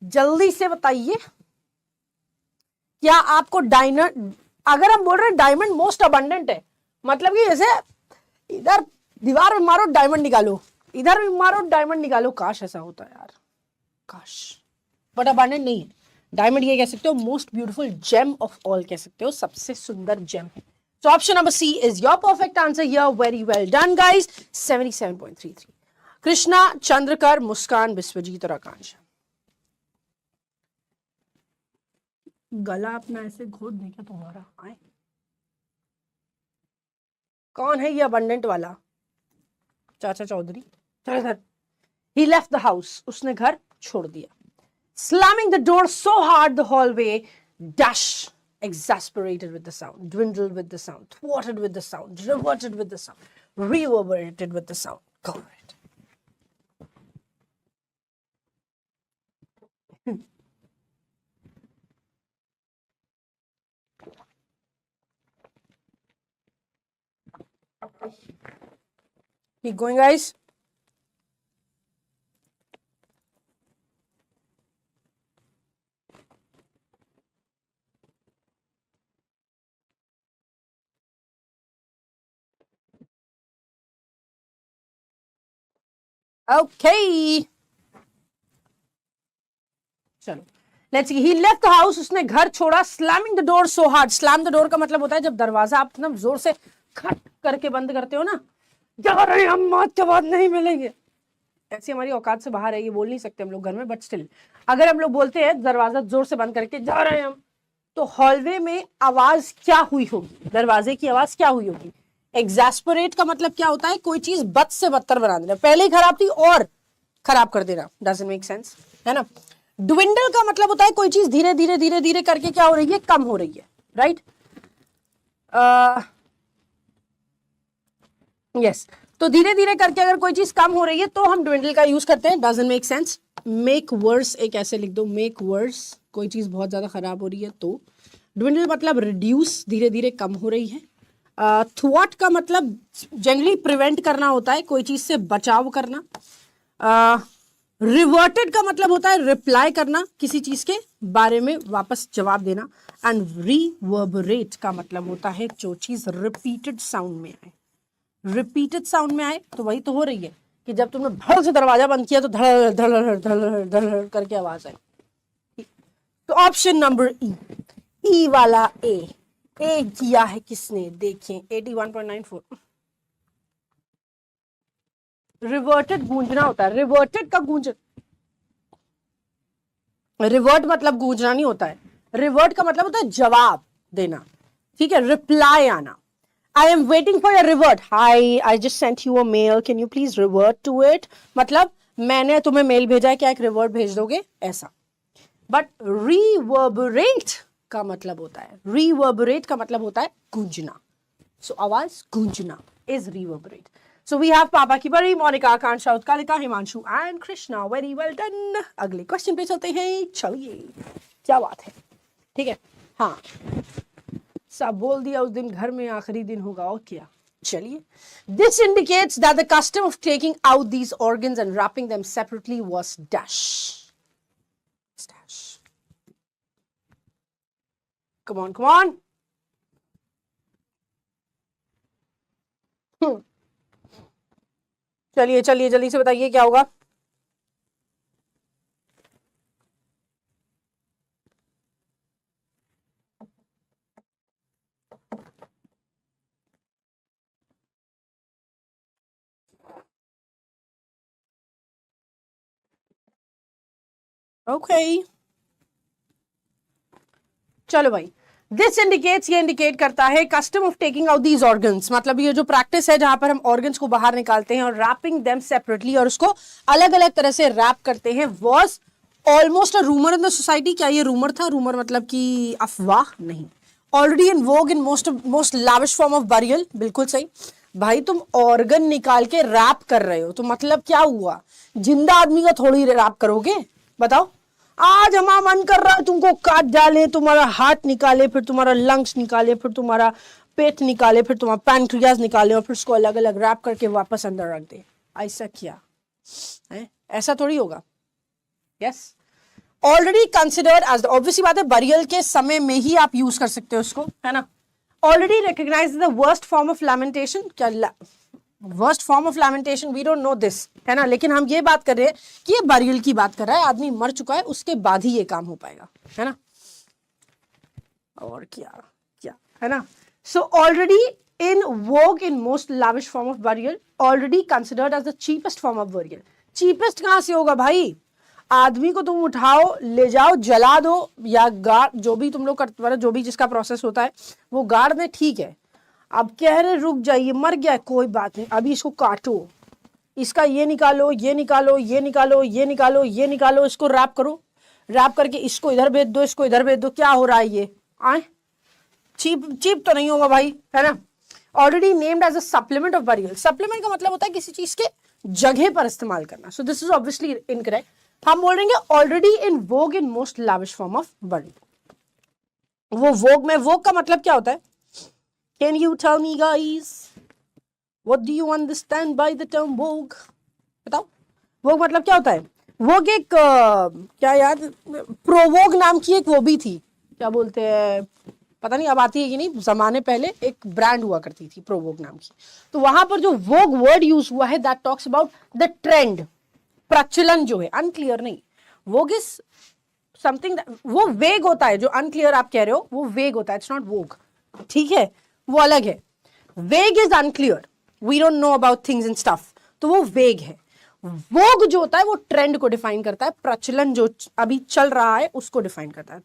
जल्दी से बताइए। क्या आपको डायमंड, अगर हम बोल रहे हैं डायमंड मोस्ट अबंडेंट है, मतलब कि जैसे इधर दीवार में मारो डायमंड निकालो, इधर भी मारो डायमंड निकालो। काश ऐसा होता है यार, काश। बट अबंडेंट नहीं है। डायमंड ये कह सकते हो most beautiful gem of all कह सकते हो, सबसे सुंदर जेम है। So option number C is your perfect answer here. Very well done guys. 77.33. Krishna, चंद्रकर, मुस्कान, विश्वजीत और आकांक्षा। गला अपना ऐसे घोट दे क्या तुम्हारा? आए, कौन है ये अबंडेंट वाला? चाचा चौधरी। चल इधर। He left the house. उसने घर छोड़ दिया। Slamming the door so hard the hallway dash, exasperated with the sound, dwindled with the sound, thwarted with the sound, reverted with the sound, reverberated with the sound. Go for it. Keep going guys. Okay चलो let's see. He left the house, उसने घर छोड़ा। Slamming the door so hard, slam the door का मतलब होता है जब दरवाजा आप इतना जोर से खट करके बंद करते हो ना, जा रहे हम आज के बाद नहीं मिलेंगे, ऐसी हमारी औकात से बाहर है, ये बोल नहीं सकते हम लोग घर में, बट स्टिल अगर हम लोग बोलते हैं दरवाजा जोर से बंद करके जा रहे हैं हम, तो हॉलवे में आवाज क्या हुई होगी, दरवाजे की आवाज क्या हुई होगी। एग्जैस्परेट का मतलब क्या होता है, कोई चीज बद से बदतर बना देना, पहले ही खराब थी और खराब कर देना, डजंट मेक सेंस, है ना। ड्विंडल का मतलब होता है कोई चीज धीरे धीरे धीरे धीरे करके क्या हो रही है, कम हो रही है, राइट। यस तो धीरे धीरे करके अगर कोई चीज कम हो रही है तो हम ड्विंडल का यूज करते हैं, doesn't make sense. Make worse एक ऐसे लिख दो, मेक वर्स, कोई चीज बहुत ज्यादा खराब हो रही है तो। ड्विंडल मतलब रिड्यूस, धीरे धीरे कम हो रही है। थ्वाट का मतलब जनरली प्रिवेंट करना होता है, कोई चीज से बचाव करना। रिवर्टेड का मतलब होता है रिप्लाई करना, किसी चीज के बारे में वापस जवाब देना। एंड रिवर्बरेट का मतलब होता है जो चीज रिपीटेड साउंड में आए, रिपीटेड साउंड में आए तो वही तो हो रही है कि जब तुमने भड़ से दरवाजा बंद किया तो धड़ धड़ धड़ धड़ करके आवाज आई। तो ऑप्शन नंबर ई वाला ए किया है किसने, देखें 81.94। रिवर्टेड गूंजना होता है, रिवर्टेड का गूंज, रिवर्ट मतलब गूंजना नहीं होता है, रिवर्ट का मतलब होता है जवाब देना, ठीक है, रिप्लाई आना। I am waiting for your revert. Hi, I just sent you a mail. Can you please revert to it? मतलब मैंने तुम्हें मेल भेजा है, क्या एक रिवर्ट भेज दोगे, ऐसा। बट reverberate का मतलब होता है, reverberate का मतलब होता है गूंजना। So आवाज गूंजना is reverberate. So we have पापा की बड़ी, Monika, Akanksha, Utkalika, Himanshu and Krishna. Very well done. अगले क्वेश्चन पे चलते हैं, चलिए क्या बात है, ठीक है। हाँ सब बोल दिया, उस दिन घर में आखिरी दिन होगा और क्या। चलिए, this indicates that the custom of taking out these organs and wrapping them separately was dash. Come on come on. चलिए चलिए जल्दी से बताइए क्या होगा। ओके चलो भाई, दिस इंडिकेट्स, ये इंडिकेट करता है custom of taking out these organs, मतलब ये जो प्रैक्टिस है जहां पर हम ऑर्गन्स को बाहर निकालते हैं और रैपिंग देम सेपरेटली और उसको अलग अलग तरह से रैप करते हैं, was almost a rumour in the society. क्या ये रूमर था, रूमर मतलब कि अफवाह नहीं, already in vogue in most lavish form of burial, बिल्कुल सही भाई। तुम ऑर्गन निकाल के रैप कर रहे हो तो मतलब क्या हुआ, जिंदा आदमी का थोड़ी रैप करोगे, बताओ। आज हमारा मन कर रहा है तुमको काट डाले, तुम्हारा हार्ट निकाले, फिर तुम्हारा लंग्स निकाले, फिर तुम्हारा पेट निकाले, फिर तुम्हारा पैनक्रियाज निकाले और फिर उसको अलग अलग रैप करके वापस अंदर रख दे, ऐसा क्या है, ऐसा थोड़ी होगा। Yes already considered as, obviously बात है बरियल के समय में ही आप यूज कर सकते हो उसको, है ना। Already recognise the worst form of lamentation, क्या worst form of lamentation, we don't know this, है ना, लेकिन हम ये बात कर रहे हैं कि ये बरियल की बात कर रहा है, आदमी मर चुका है उसके बाद ही ये काम हो पाएगा, है ना। और क्या क्या है ना। So already in vogue in most lavish form of burial, already considered as the cheapest form of burial. Cheapest कहां से होगा भाई, आदमी को तुम उठाओ ले जाओ जला दो या गाड़, जो भी तुम लोग करते, जो भी जिसका प्रोसेस होता है वो गाड़ में, ठीक है। अब कह रहे रुक जाइए, मर गया कोई बात नहीं, अभी इसको काटो, इसका ये निकालो ये निकालो ये निकालो ये निकालो ये निकालो, इसको रैप करो, रैप करके इसको इधर भेज दो, इसको इधर भेज दो, क्या हो रहा है ये, आए चीप चीप तो नहीं होगा भाई, है ना। Already named as a supplement of burial, supplement का मतलब होता है किसी चीज के जगह पर इस्तेमाल करना, सो दिस इज ऑब्वियसली इनकरेक्ट। हम बोलेंगे already in vogue in most lavish form of burial. वो वोग में, वोग का मतलब क्या होता है, Can you tell me guys, what do you understand by the term vogue? बताओ, vogue मतलब क्या होता है। vogue एक क्या याद, प्रोवोग नाम की एक वो भी थी, क्या बोलते हैं पता नहीं अब आती है कि नहीं, जमाने पहले एक ब्रांड हुआ करती थी प्रोवोग नाम की। तो वहां पर जो vogue वर्ड यूज हुआ है that talks about the trend, प्रचलन जो है, अनक्लियर नहीं, वोग इज समथिंग, वो वेग होता है, जो अनक्लियर आप कह रहे हो वो वेग होता है, इट्स नॉट वोग, ठीक है, वो अलग है। Vague is unclear, we don't know about things and stuff, तो वो वेग है। वोग जो होता है वो ट्रेंड को डिफाइन करता है, प्रचलन जो अभी चल रहा है उसको डिफाइन करता है,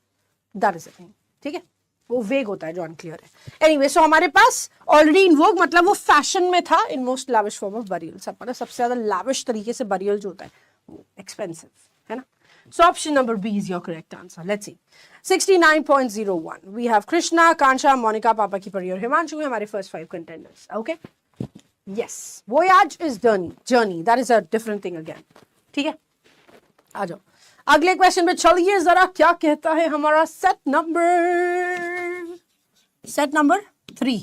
दैट इज द थिंग, ठीक है, वो वेग होता है जो अनक्लियर है। एनीवे, सो हमारे पास ऑलरेडी इन वोग मतलब वो फैशन में था, इन most lavish form of burial, सब मतलब सबसे ज्यादा लाविश तरीके से बरियल जो होता है वो एक्सपेंसिव है ना। So option number B is your correct answer. Let's see. 69.01. We have Krishna, Kansha, Monica, Papa की परी और हिमांशु है हमारे first 5 contenders. Okay? Yes. Voyage is journey. That is a different thing again. ठीक है? आ जाओ. अगले क्वेश्चन पे चलिए जरा, क्या कहता है हमारा सेट नंबर 3।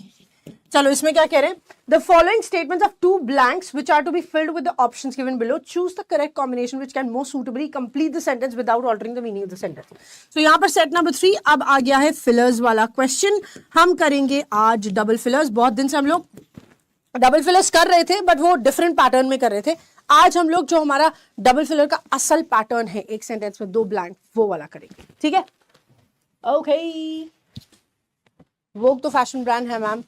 चलो इसमें क्या कह रहे हैं, the following statements of two blanks which are to be filled with the options given below, choose the correct combination which can most suitably complete the sentence without altering the meaning of the sentence. तो यहाँ पर set number 3 अब आ गया है fillers वाला question. हम करेंगे आज डबल फिलर्स। बहुत दिन से हम लोग डबल फिलर्स कर रहे थे बट वो डिफरेंट पैटर्न में कर रहे थे। आज हम लोग जो हमारा डबल फिलर का असल पैटर्न है, एक सेंटेंस में 2 ब्लैंक, वो वाला करेंगे, ठीक है? ओके, वोग तो फैशन ब्रांड है मैम।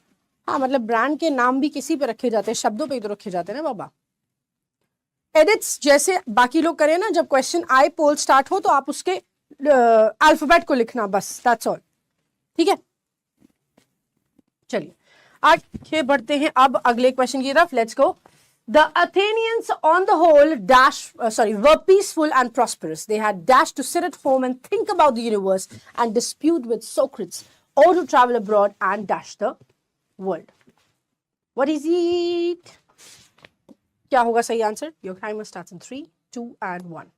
हाँ, मतलब ब्रांड के नाम भी किसी पे रखे जाते हैं, शब्दों पे ही तो रखे जाते हैं ना बाबा। एडिट्स जैसे बाकी लोग करें ना, जब क्वेश्चन आए पोल स्टार्ट हो तो आप उसके अल्फाबेट को लिखना, बस दैट्स ऑल, ठीक है? चलिए आगे बढ़ते हैं अब अगले क्वेश्चन की तरफ। Let's go. The Athenians on the whole were peaceful and prosperous. They had dashed to sit at home and think about the universe and dispute with Socrates, or to travel abroad and dash the world. What is it? क्या होगा सही answer? Your timer starts in 3, 2 and 1.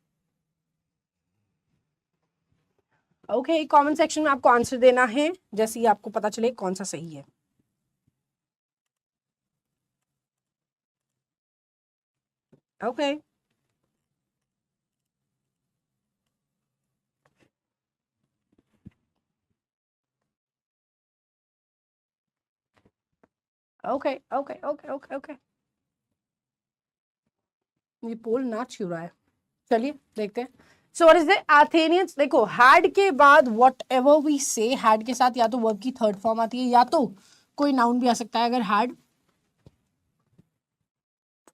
Okay, comment section में आपको answer देना है जैसे ही आपको पता चले कौन सा सही है। Okay. Okay. ये पोल नाच क्यों रहा है? चलिए देखते हैं। सो व्हाट इज द एथेनियंस? देखो, हैड के बाद वॉट एवर वी से, हैड के साथ या तो वर्ब की थर्ड फॉर्म आती है या तो कोई नाउन भी आ सकता है अगर हैड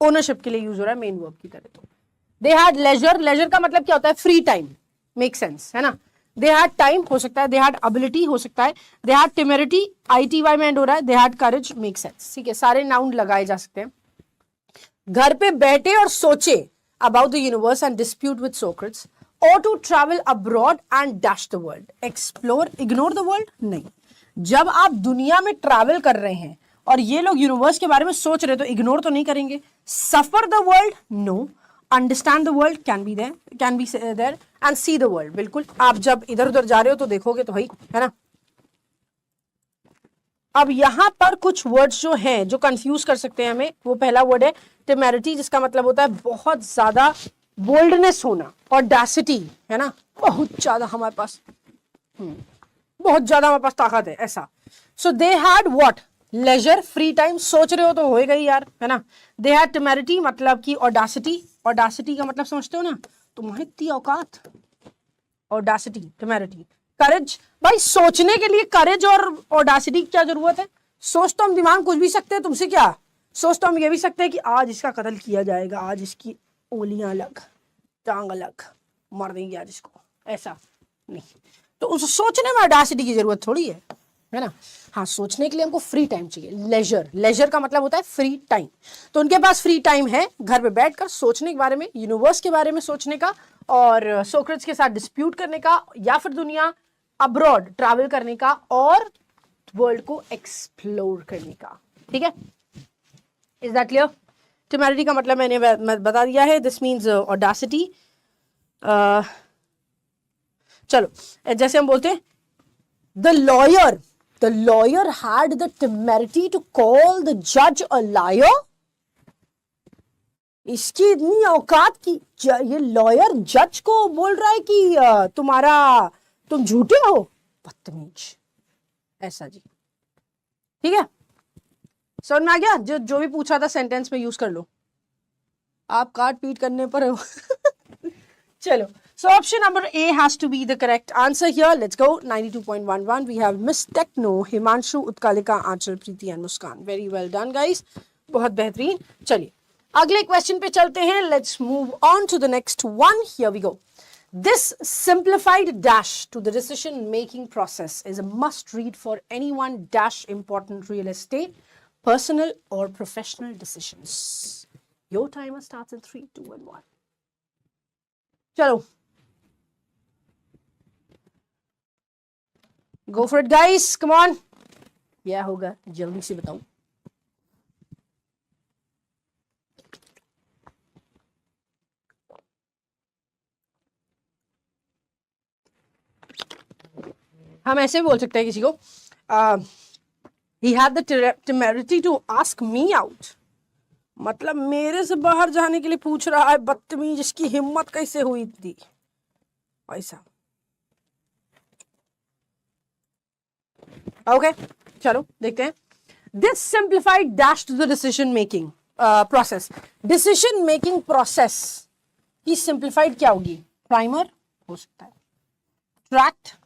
ओनरशिप के लिए यूज हो रहा है मेन वर्ब की तरह। तो दे हैड लेजर, लेजर का मतलब क्या होता है? फ्री टाइम, मेक सेंस है ना। दे हैड टाइम हो सकता है, दे हैड एबिलिटी हो सकता है, दे हैड टिमरिटी, ITY में एंड हो रहा है, they had courage, make sense, ठीक है, सारे नाउन लगाए जा सकते हैं। घर पे बैठे और सोचे about the universe and dispute with Socrates, और to travel abroad and dash the world, explore, ignore the world नहीं। जब आप दुनिया में ट्रैवल कर रहे हैं और ये लोग यूनिवर्स के बारे में सोच रहे तो इग्नोर तो नहीं करेंगे। Suffer the world no, understand the world can be there and see the world, बिल्कुल। आप जब इधर उधर जा रहे हो तो देखोगे तो भाई, है ना। अब यहां पर कुछ वर्ड्स जो हैं जो कंफ्यूज कर सकते हैं हमें, वो पहला वर्ड है टेमेरिटी, जिसका मतलब होता है बहुत ज्यादा बोल्डनेस होना, ऑडेसिटी, है ना, बहुत ज्यादा हमारे पास बहुत ज्यादा हमारे पास ताकत है, ऐसा। So they had what? Leisure, free time, सोच रहे हो तो होएगा ही यार, है ना। दे हैड टेमेरिटी मतलब कि ऑडेसिटी, ऑडेसिटी का मतलब समझते हो ना, तुम्हारी इतनी औकात, ऑडेसिटी, टेमेरिटी। करेज, भाई सोचने के लिए करेज और ऑडेसिटी की क्या जरूरत है? सोच तो हम दिमाग कुछ भी सकते हैं, तुमसे क्या। सोच तो हम ये भी सकते हैं कि आज इसका कत्ल किया जाएगा, आज इसकी उंगलियां अलग, टांग अलग, मार देंगे आज इसको, ऐसा नहीं। तो उस सोचने में ऑडेसिटी की जरूरत थोड़ी है ना। हाँ, सोचने के लिए हमको फ्री टाइम चाहिए, लेजर। लेजर का मतलब होता है फ्री टाइम। तो उनके पास फ्री टाइम है घर पे बैठकर सोचने के बारे में, यूनिवर्स के बारे में सोचने का, और सोक्रेट्स के साथ डिस्प्यूट करने का, या फिर दुनिया अब्रॉड ट्रैवल करने का, और वर्ल्ड को एक्सप्लोर करने का, ठीक है। Is that clear? टेमेरिटी का मतलब मैंने बता दिया है, दिस मीन्स ऑडेसिटी। चलो जैसे हम बोलते हैं the lawyer had the temerity to call the जज अ लायर। इसकी इतनी औकात की, ये लॉयर जज को बोल रहा है कि तुम झूठे हो, बदतमीज, ऐसा जी, ठीक है। समझ में आ गया? जो भी पूछा था सेंटेंस में यूज कर लो। आप काट पीट करने पर हो। चलो, so option number A has to be the correct answer here. Let's go. 92.11. We have Miss Techno, Himanshu, Utkalika, Aanchal, Preeti and Muskan. Very well done, guys. बहुत बेहतरीन. चलिए अगले क्वेश्चन पे चलते हैं. Let's move on to the next one. Here we go. This simplified dash to the decision making process is a must read for anyone dash important real estate, personal or professional decisions. Your timer starts in 3, 2 and 1. चलो, go for it guys, come on. क्या होगा जल्दी से बताओ. हम ऐसे बोल सकते हैं किसी को, he had the temerity to ask me out. मतलब मेरे से बाहर जाने के लिए पूछ रहा है, बदतमीज, जिसकी हिम्मत कैसे हुई थी ऐसा. ओके, चलो देखते हैं. This simplified dash to the decision making process. Decision making process की सिंप्लीफाइड क्या होगी? प्राइमर हो सकता है, ट्रैक्ट,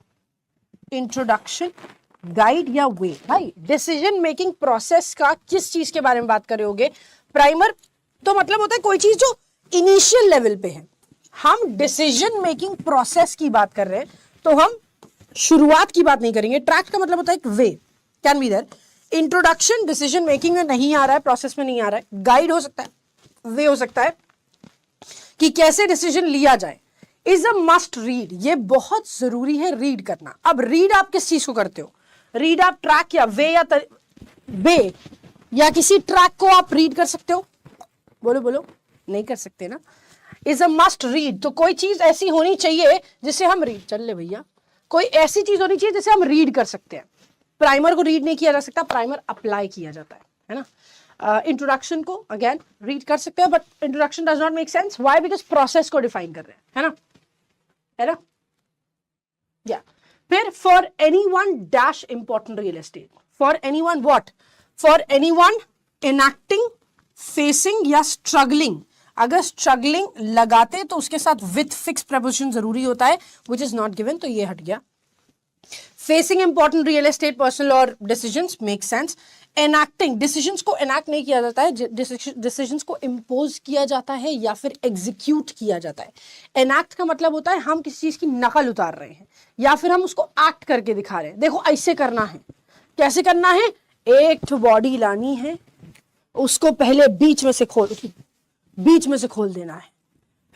इंट्रोडक्शन, गाइड या वे. भाई डिसीजन मेकिंग प्रोसेस का किस चीज के बारे में बात कर रहे होगे? प्राइमर तो मतलब होता है कोई चीज जो इनिशियल लेवल पे है. हम डिसीजन मेकिंग प्रोसेस की बात कर रहे हैं तो हम शुरुआत की बात नहीं करेंगे. ट्रैक्ट का मतलब होता है एक way, can be there. Introduction decision making में नहीं आ रहा है, प्रोसेस में नहीं आ रहा है. गाइड हो सकता है, वे हो सकता है कि कैसे डिसीजन लिया जाए. इज अ मस्ट रीड, ये बहुत जरूरी है रीड करना. अब रीड आप किस चीज को करते हो? रीड आप ट्रैक या वे या किसी ट्रैक को आप रीड कर सकते हो? बोलो बोलो, नहीं कर सकते ना. इज अ मस्ट रीड, तो कोई चीज ऐसी होनी चाहिए जिसे हम रीड, चल ले भैया, कोई ऐसी चीज होनी चाहिए जिसे हम रीड कर सकते हैं. प्राइमर को रीड नहीं किया जा सकता, प्राइमर अप्लाई किया जाता है ना. इंट्रोडक्शन को अगेन रीड कर सकते हैं, but introduction does not make sense. Why? Because process को डिफाइन कर रहे हैं, है ना. या फिर for anyone dash important real estate. For anyone what? For anyone enacting, facing या स्ट्रगलिंग. अगर स्ट्रगलिंग लगाते तो उसके साथ विथ फिक्स प्रपोजिशन जरूरी होता है, विच इज नॉट गिवन, तो ये हट गया. Facing important real estate, personal और डिसीजंस, मेक सेंस. एनैक्टिंग, डिसीजंस को एनैक्ट नहीं किया जाता है, डिसीजंस को इम्पोज किया जाता है या फिर एग्जीक्यूट किया जाता है. एनैक्ट का मतलब होता है हम किसी चीज की नकल उतार रहे हैं या फिर हम उसको एक्ट करके दिखा रहे हैं. देखो ऐसे करना है. कैसे करना है? एक बॉडी लानी है, उसको पहले बीच में से खोल देना है.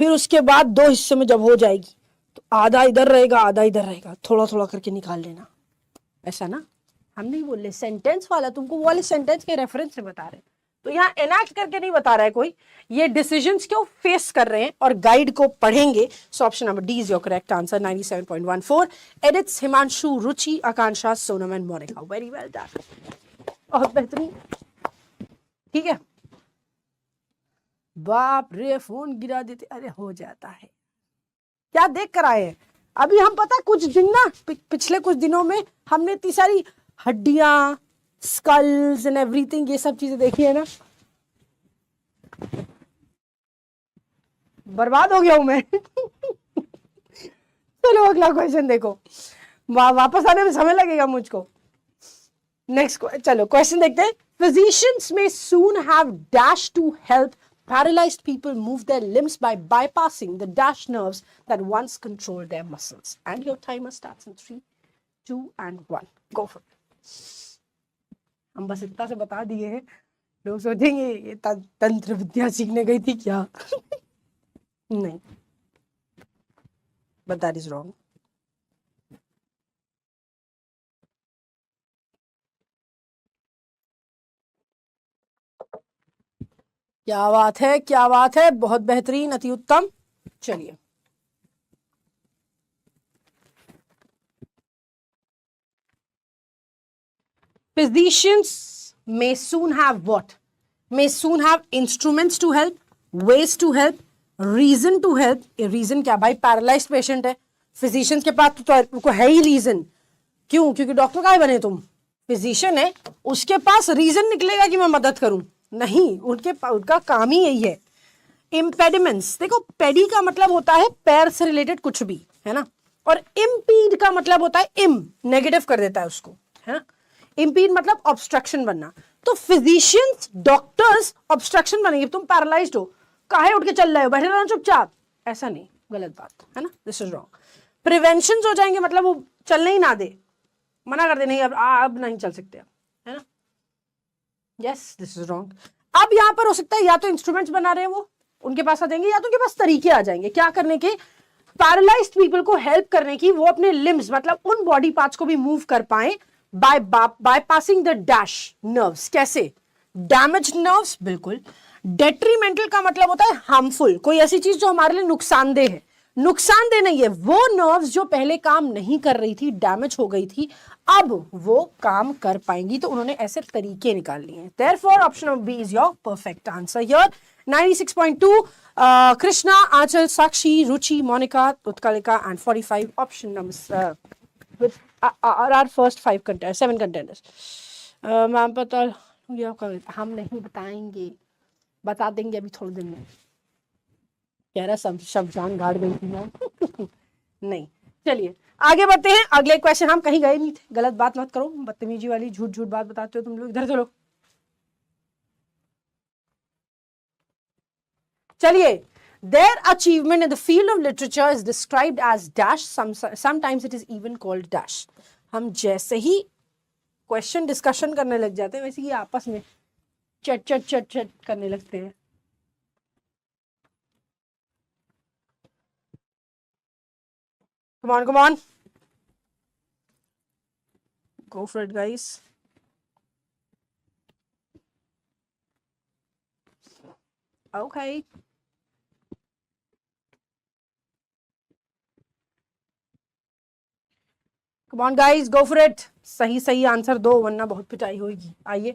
फिर उसके बाद दो हिस्से में जब हो जाएगी तो आधा इधर रहेगा, आधा इधर रहेगा, थोड़ा थोड़ा करके निकाल लेना. ऐसा ना, हम नहीं बोल रहे सेंटेंस वाला, तुमको वो वाले सेंटेंस के रेफरेंस से बता रहे. तो यहाँ एनैक्ट करके नहीं बता रहा है कोई, ये डिसीजंस को फेस कर रहे हैं और गाइड को पढ़ेंगे. So option number D is your correct answer. 97.14. Edits Himanshu, Ruchi, Akanksha, Sonam and Monika. Very well done, बहुत बेहतरीन. ठीक है, बाप रे फोन गिरा देते. अरे हो जाता है, क्या देख कर आए हैं अभी हम. पता कुछ दिन ना, पिछले कुछ दिनों में हमने इतनी सारी हड्डियां, स्कल्स एंड एवरीथिंग, ये सब चीजें देखी है ना. बर्बाद हो गया हूं मैं. चलो अगला क्वेश्चन देखो, वापस आने में समय लगेगा मुझको. नेक्स्ट चलो क्वेश्चन देखते हैं. फिजिशियंस में soon have dash to help paralyzed people move their limbs by bypassing the dash nerves that once controlled their muscles. And your timer starts in 3, 2 and 1. Go for it. हम बस इतना से बता दिए हैं, लोग सोचेंगे ये तंत्र विद्या सीखने गई थी क्या. नहीं, but that is wrong. क्या बात है, क्या बात है, बहुत बेहतरीन, अति उत्तम. चलिए physicians may soon have what? May soon have instruments to help, ways to help, reason to help. Reason क्या भाई? पैरालाइज्ड पेशेंट है, फिजिशियंस के पास तो है ही रीजन. क्यों? क्योंकि डॉक्टर काहे बने तुम? फिजिशियन है, उसके पास रीजन निकलेगा कि मैं मदद करूं? नहीं, उनका काम ही यही है. इम्पेडिमेंट्स, देखो पेडी का मतलब होता है पैर से रिलेटेड कुछ भी, है ना, और इम्पीड का मतलब होता है नेगेटिव कर देता है उसको, है ना, इम्पीड मतलब ऑब्स्ट्रक्शन बनना। तो फिजिशियंस, डॉक्टर्स ऑब्स्ट्रक्शन बनेंगे। तुम पैरालाइज्ड हो, काहे उठ के चल रहे हो, बैठे रहो चुपचाप, ऐसा नहीं, गलत बात है ना, दिस इज रॉन्ग। प्रिवेंशन हो जाएंगे, मतलब वो चलने ही ना दे, मना कर दे, नहीं अब नहीं चल सकते, है ना, यस दिस इज रॉन्ग। अब यहां पर हो सकता है या तो इंस्ट्रूमेंट्स बना रहे हैं वो, उनके पास आ जाएंगे, या तो उनके पास तरीके आ जाएंगे क्या करने के, पैरालाइज्ड पीपल को हेल्प करने की, वो अपने लिम्स मतलब उन बॉडी पार्ट्स को भी मूव कर pi by passing the dash nerves. कैसे? डैमेज नर्व्स, बिल्कुल। डेट्रीमेंटल का मतलब होता है हार्मफुल, कोई ऐसी चीज जो हमारे लिए नुकसानदेह है। नुकसानदेह नहीं है, वो नर्व्स जो पहले काम नहीं कर रही थी, डैमेज हो गई थी, अब वो काम कर पाएंगी, तो उन्होंने ऐसे तरीके निकाल लिए हैं। Therefore option number B is your perfect answer here. 96.2 Krishna, Anchal, Sakshi, Ruchi, Monika, Utkalika and 45 option number with our first 7 contenders. Ma'am पता हम नहीं बताएंगे, बता देंगे अभी थोड़ी देर में, कह रहा शमशान घाट गई थी मैम नहीं, चलिए आगे बढ़ते हैं। अगले क्वेश्चन, हम कहीं गए नहीं थे, गलत बात मत करो, बदतमीजी वाली झूठ झूठ बात बताते हो तुम लोग, इधर चलो। चलिए, their achievement in the field of literature is described as dash, sometimes it is even called dash. हम जैसे ही क्वेश्चन डिस्कशन करने लग जाते हैं, वैसे ही आपस में चट चट चट चट करने लगते हैं। Come on, come on. Go for it, guys. Okay. Come on, guys, go for it. सही सही आंसर दो, वरना बहुत पिटाई होगी। आइए,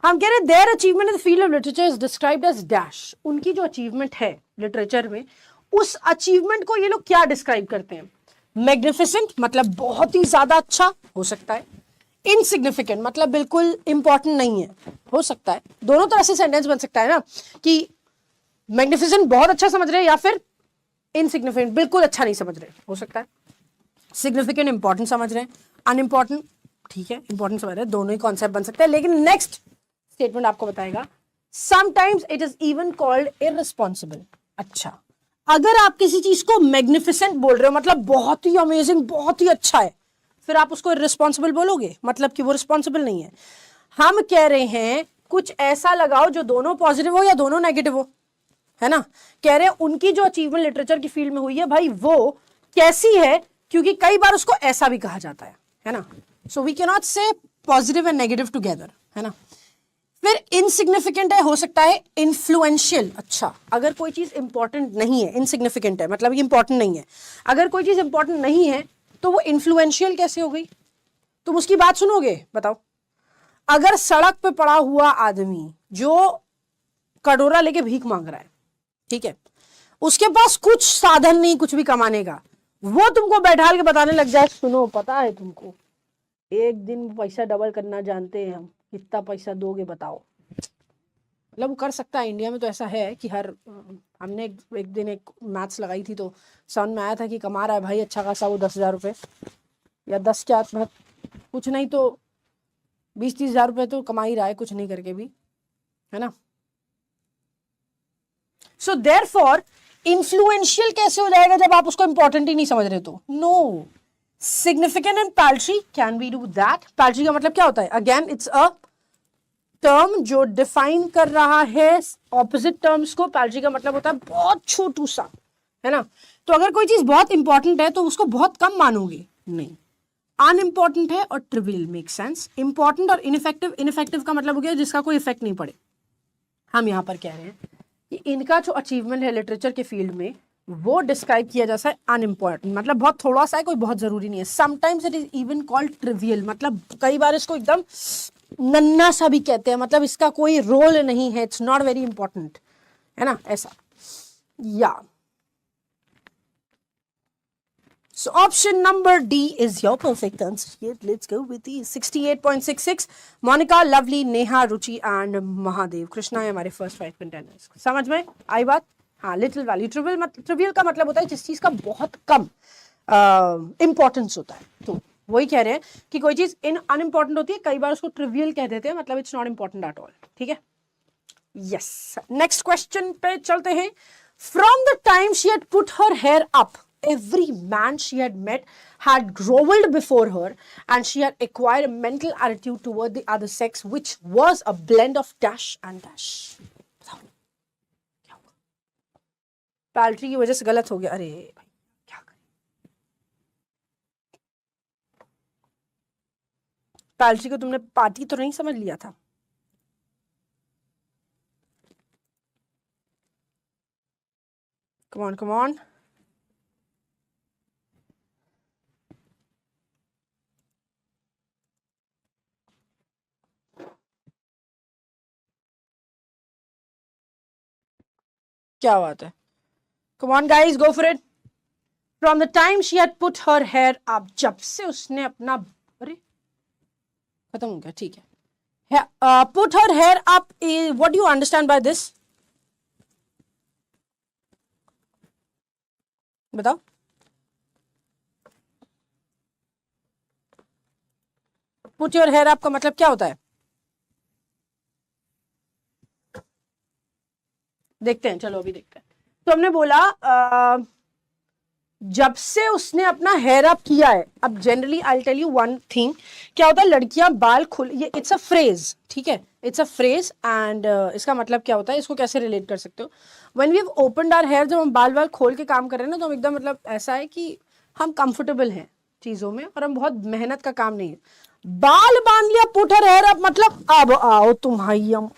हम कह रहे हैं their achievement in the field of literature is described as dash. उनकी जो अचीवमेंट है लिटरेचर में, उस अचीवमेंट को ये लोग क्या डिस्क्राइब करते हैं? मैग्निफिसेंट मतलब बहुत ही ज्यादा अच्छा हो सकता है, इनसिग्निफिकेंट मतलब बिल्कुल इंपॉर्टेंट नहीं है, हो सकता है। दोनों तरह से सेंटेंस बन सकता है ना, कि मैग्निफिसेंट बहुत अच्छा समझ रहे हैं, या फिर इनसिग्निफिकेंट बिल्कुल अच्छा नहीं समझ रहे, हो सकता है। सिग्निफिकेंट इंपॉर्टेंट समझ रहे हैं, अनइम्पॉर्टेंट ठीक है, इंपॉर्टेंट समझ रहे हैं, दोनों ही कॉन्सेप्ट बन सकते हैं। लेकिन नेक्स्ट स्टेटमेंट आपको बताएगा, sometimes it is even called irresponsible. अच्छा, अगर आप किसी चीज को मैग्निफिसेंट बोल रहे हो, मतलब बहुत ही अमेजिंग, बहुत ही अच्छा है, फिर आप उसको इररिस्पॉन्सिबल बोलोगे, मतलब कि वो रिस्पॉन्सिबल नहीं है। हम कह रहे हैं कुछ ऐसा लगाओ जो दोनों पॉजिटिव हो या दोनों नेगेटिव हो, है ना। कह रहे हैं उनकी जो अचीवमेंट लिटरेचर की फील्ड में हुई है, भाई वो कैसी है, क्योंकि कई बार उसको ऐसा भी कहा जाता है ना। सो वी कैन नॉट से पॉजिटिव एंड नेगेटिव टुगेदर, है ना। फिर इनसिग्निफिकेंट है, हो सकता है इन्फ्लुएंशियल। अच्छा, अगर कोई चीज इंपॉर्टेंट नहीं है, इनसिग्निफिकेंट है मतलब इंपॉर्टेंट नहीं है, अगर कोई चीज इंपॉर्टेंट नहीं है तो वो इन्फ्लुएंशियल कैसे हो गई? तुम उसकी बात सुनोगे? बताओ। अगर सड़क पे पड़ा हुआ आदमी जो कटोरा लेके भीख मांग रहा है, ठीक है, उसके पास कुछ साधन नहीं कुछ भी कमाने का, वो तुमको बैठाल के बताने लग जाए, सुनो पता है तुमको, एक दिन पैसा डबल करना जानते हैं हम, कितना पैसा दोगे बताओ। मतलब वो कर सकता है। इंडिया में तो ऐसा है कि हमने एक दिन एक मैथ्स लगाई थी, तो समझ में आया था कि कमा रहा है भाई अच्छा खासा वो 10,000 रुपये, या 10 क्या कुछ नहीं तो 20-30 हज़ार रुपये तो कमा ही रहा है कुछ नहीं करके भी, है ना। सो देयरफॉर इन्फ्लुएंशियल कैसे हो जाएगा जब आप उसको इंपॉर्टेंट ही नहीं समझ रहे? तो no. Significant and paltry, can we do that? Paltry का मतलब क्या होता है? अगेन इट्स अ टर्म जो डिफाइन कर रहा है ऑपोजिट टर्म्स को। पैल्ट्री का मतलब होता है बहुत छोटू सा, है ना। तो अगर कोई चीज बहुत इंपॉर्टेंट है तो उसको बहुत कम मानोगे, नहीं। अनइम्पॉर्टेंट है और ट्रिवियल, मेक सेंस। इंपॉर्टेंट और इनफेक्टिव, इनफेक्टिव का मतलब हो गया जिसका कोई इफेक्ट नहीं पड़े। हम यहां पर कह रहे हैं कि इनका जो अचीवमेंट है लिटरेचर के फील्ड में, वो डिस्क्राइब किया जाता है अनइम्पॉर्टेंट, मतलब बहुत थोड़ा सा है, कोई बहुत जरूरी नहीं है। Sometimes it is even called trivial, मतलब कई बार इसको एकदम नन्ना सा भी कहते हैं, मतलब इसका कोई रोल नहीं है, इट्स नॉट वेरी इंपॉर्टेंट, है ना, ऐसा। या so option number D is your perfect answer. Yeah, let's go with the 68.66. Monica, Lovely, Neha, Ruchi and Mahadev. Krishna है हमारे first 5 contenders. समझ में आई बात? हाँ, लिटिल वैल्यू। ट्रिवियल का मतलब होता है जिस चीज का बहुत कम इंपॉर्टेंस होता है। तो वही कह रहे हैं कि कोई चीज अनइम्पॉर्टेंट होती है, कई बार उसको ट्रिवियल कह देते हैं, मतलब it's not important at all. ठीक है, यस। नेक्स्ट क्वेश्चन पे चलते हैं। From the time she had put her hair up, every man she had met had groveled before her, and she had acquired a mental attitude toward the other sex, which was a blend of dash and dash. क्या होगा? पैल्ट्री की वजह से गलत हो गया। अरे भाई क्या करें, पैल्ट्री को तुमने पार्टी तो नहीं समझ लिया था? Come on, come on. क्या बात है? Come on guys, go for it. From the time she had put her hair up, जब से उसने अपना, अरे खत्म हो गया, ठीक है। Put her hair up, what do you understand by this? बताओ। Put your hair up का मतलब क्या होता है? देखते हैं, चलो अभी देखते हैं। तो हमने बोला जब से उसने अपना हेयर अप किया है। अब generally I tell you one thing, क्या होता है, लड़कियां बाल खुल, ये इट्स अ फ्रेज, ठीक है, इट्स अ फ्रेज एंड इसका मतलब क्या होता है, इसको कैसे रिलेट कर सकते हो? When we have opened our hair, जब हम बाल खोल के काम कर रहे हैं ना, तो हम एकदम मतलब ऐसा है कि हम कंफर्टेबल हैं चीजों में और हम बहुत मेहनत का काम नहीं है। बाल बांध लिया, पुट हर हेयर अप, मतलब अब आओ तुम भाई, हम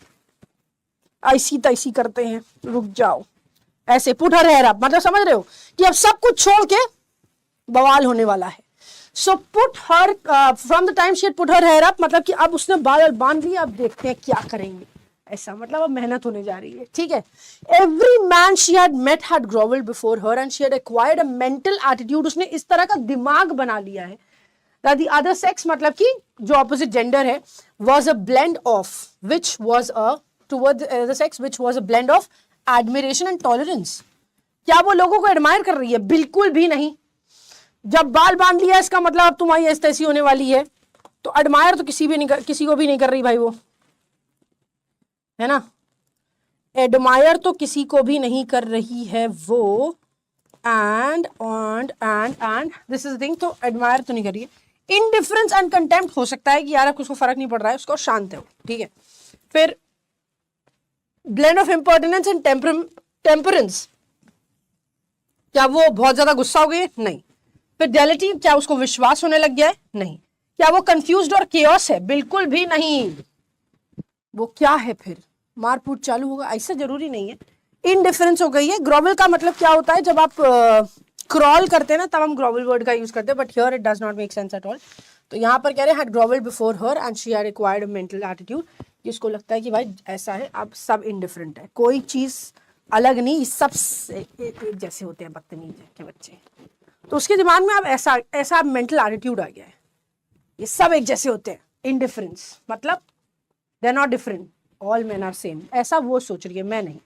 ऐसी तैसी करते हैं, रुक जाओ, ऐसे पुट हर हेयर अप मतलब समझ रहे हो कि अब सब कुछ छोड़ के बवाल होने वाला है। So put her, from the time she had put her hair up, मतलब कि अब उसने बाल बांध लिया, अब देखते हैं क्या करेंगे, ऐसा मतलब अब मेहनत होने जा रही है। ठीक है, every man she had met had grovelled before her and she had acquired a mental attitude, उसने इस तरह का दिमाग बना लिया है that the other sex, मतलब कि जो ऑपोजिट जेंडर है, was a blend of, which was a toward the sex which was a blend of admiration and tolerance. क्या वो लोगों को एडमायर कर रही है? बिल्कुल भी नहीं। जब बाल बांध लिया इसका मतलब अब तुम्हारी ऐसी तैसी होने वाली है, तो एडमायर तो किसी को भी नहीं कर रही भाई, वो है ना, एडमायर तो किसी को भी नहीं कर रही है वो, एंड दिस इज थिंग, तो एडमायर तो नहीं कर रही है। इनडिफरेंस एंड कंटेम्प्ट हो सकता है कि यार अब उसको फर्क नहीं पड़ रहा है, उसको शांत है वो, ठीक है। फिर ब्लेंड ऑफ इम्पर्टिनेंस एंड टेम्परेंस, क्या वो बहुत ज्यादा गुस्सा हो गई है? नहीं। फिडेलिटी, क्या उसको विश्वास होने लग गया है? नहीं। क्या वो कंफ्यूज्ड और केओस है? बिल्कुल भी नहीं। वो क्या है फिर? मारपीट चालू होगा? ऐसा जरूरी नहीं है। इनडिफरेंस हो गई है। ग्रोवल का मतलब क्या होता है, जब आप क्रॉल करते हैं ना, तब हम ग्रोवल वर्ड का यूज करते हैं, but here it does not make sense at all. तो यहाँ पर कह रहे हैं had grovelled before her and she had acquired mental attitude, जिसको लगता है कि भाई ऐसा है, अब सब इंडिफरेंट है, कोई चीज अलग नहीं, सब एक जैसे होते हैं, बदतमीज के बच्चे। तो उसके दिमाग में अब ऐसा मेंटल एटीट्यूड आ गया है, ये सब एक जैसे होते हैं, इंडिफरेंस मतलब they are not different, all men are same, ऐसा वो सोच रही है, मैं नहीं।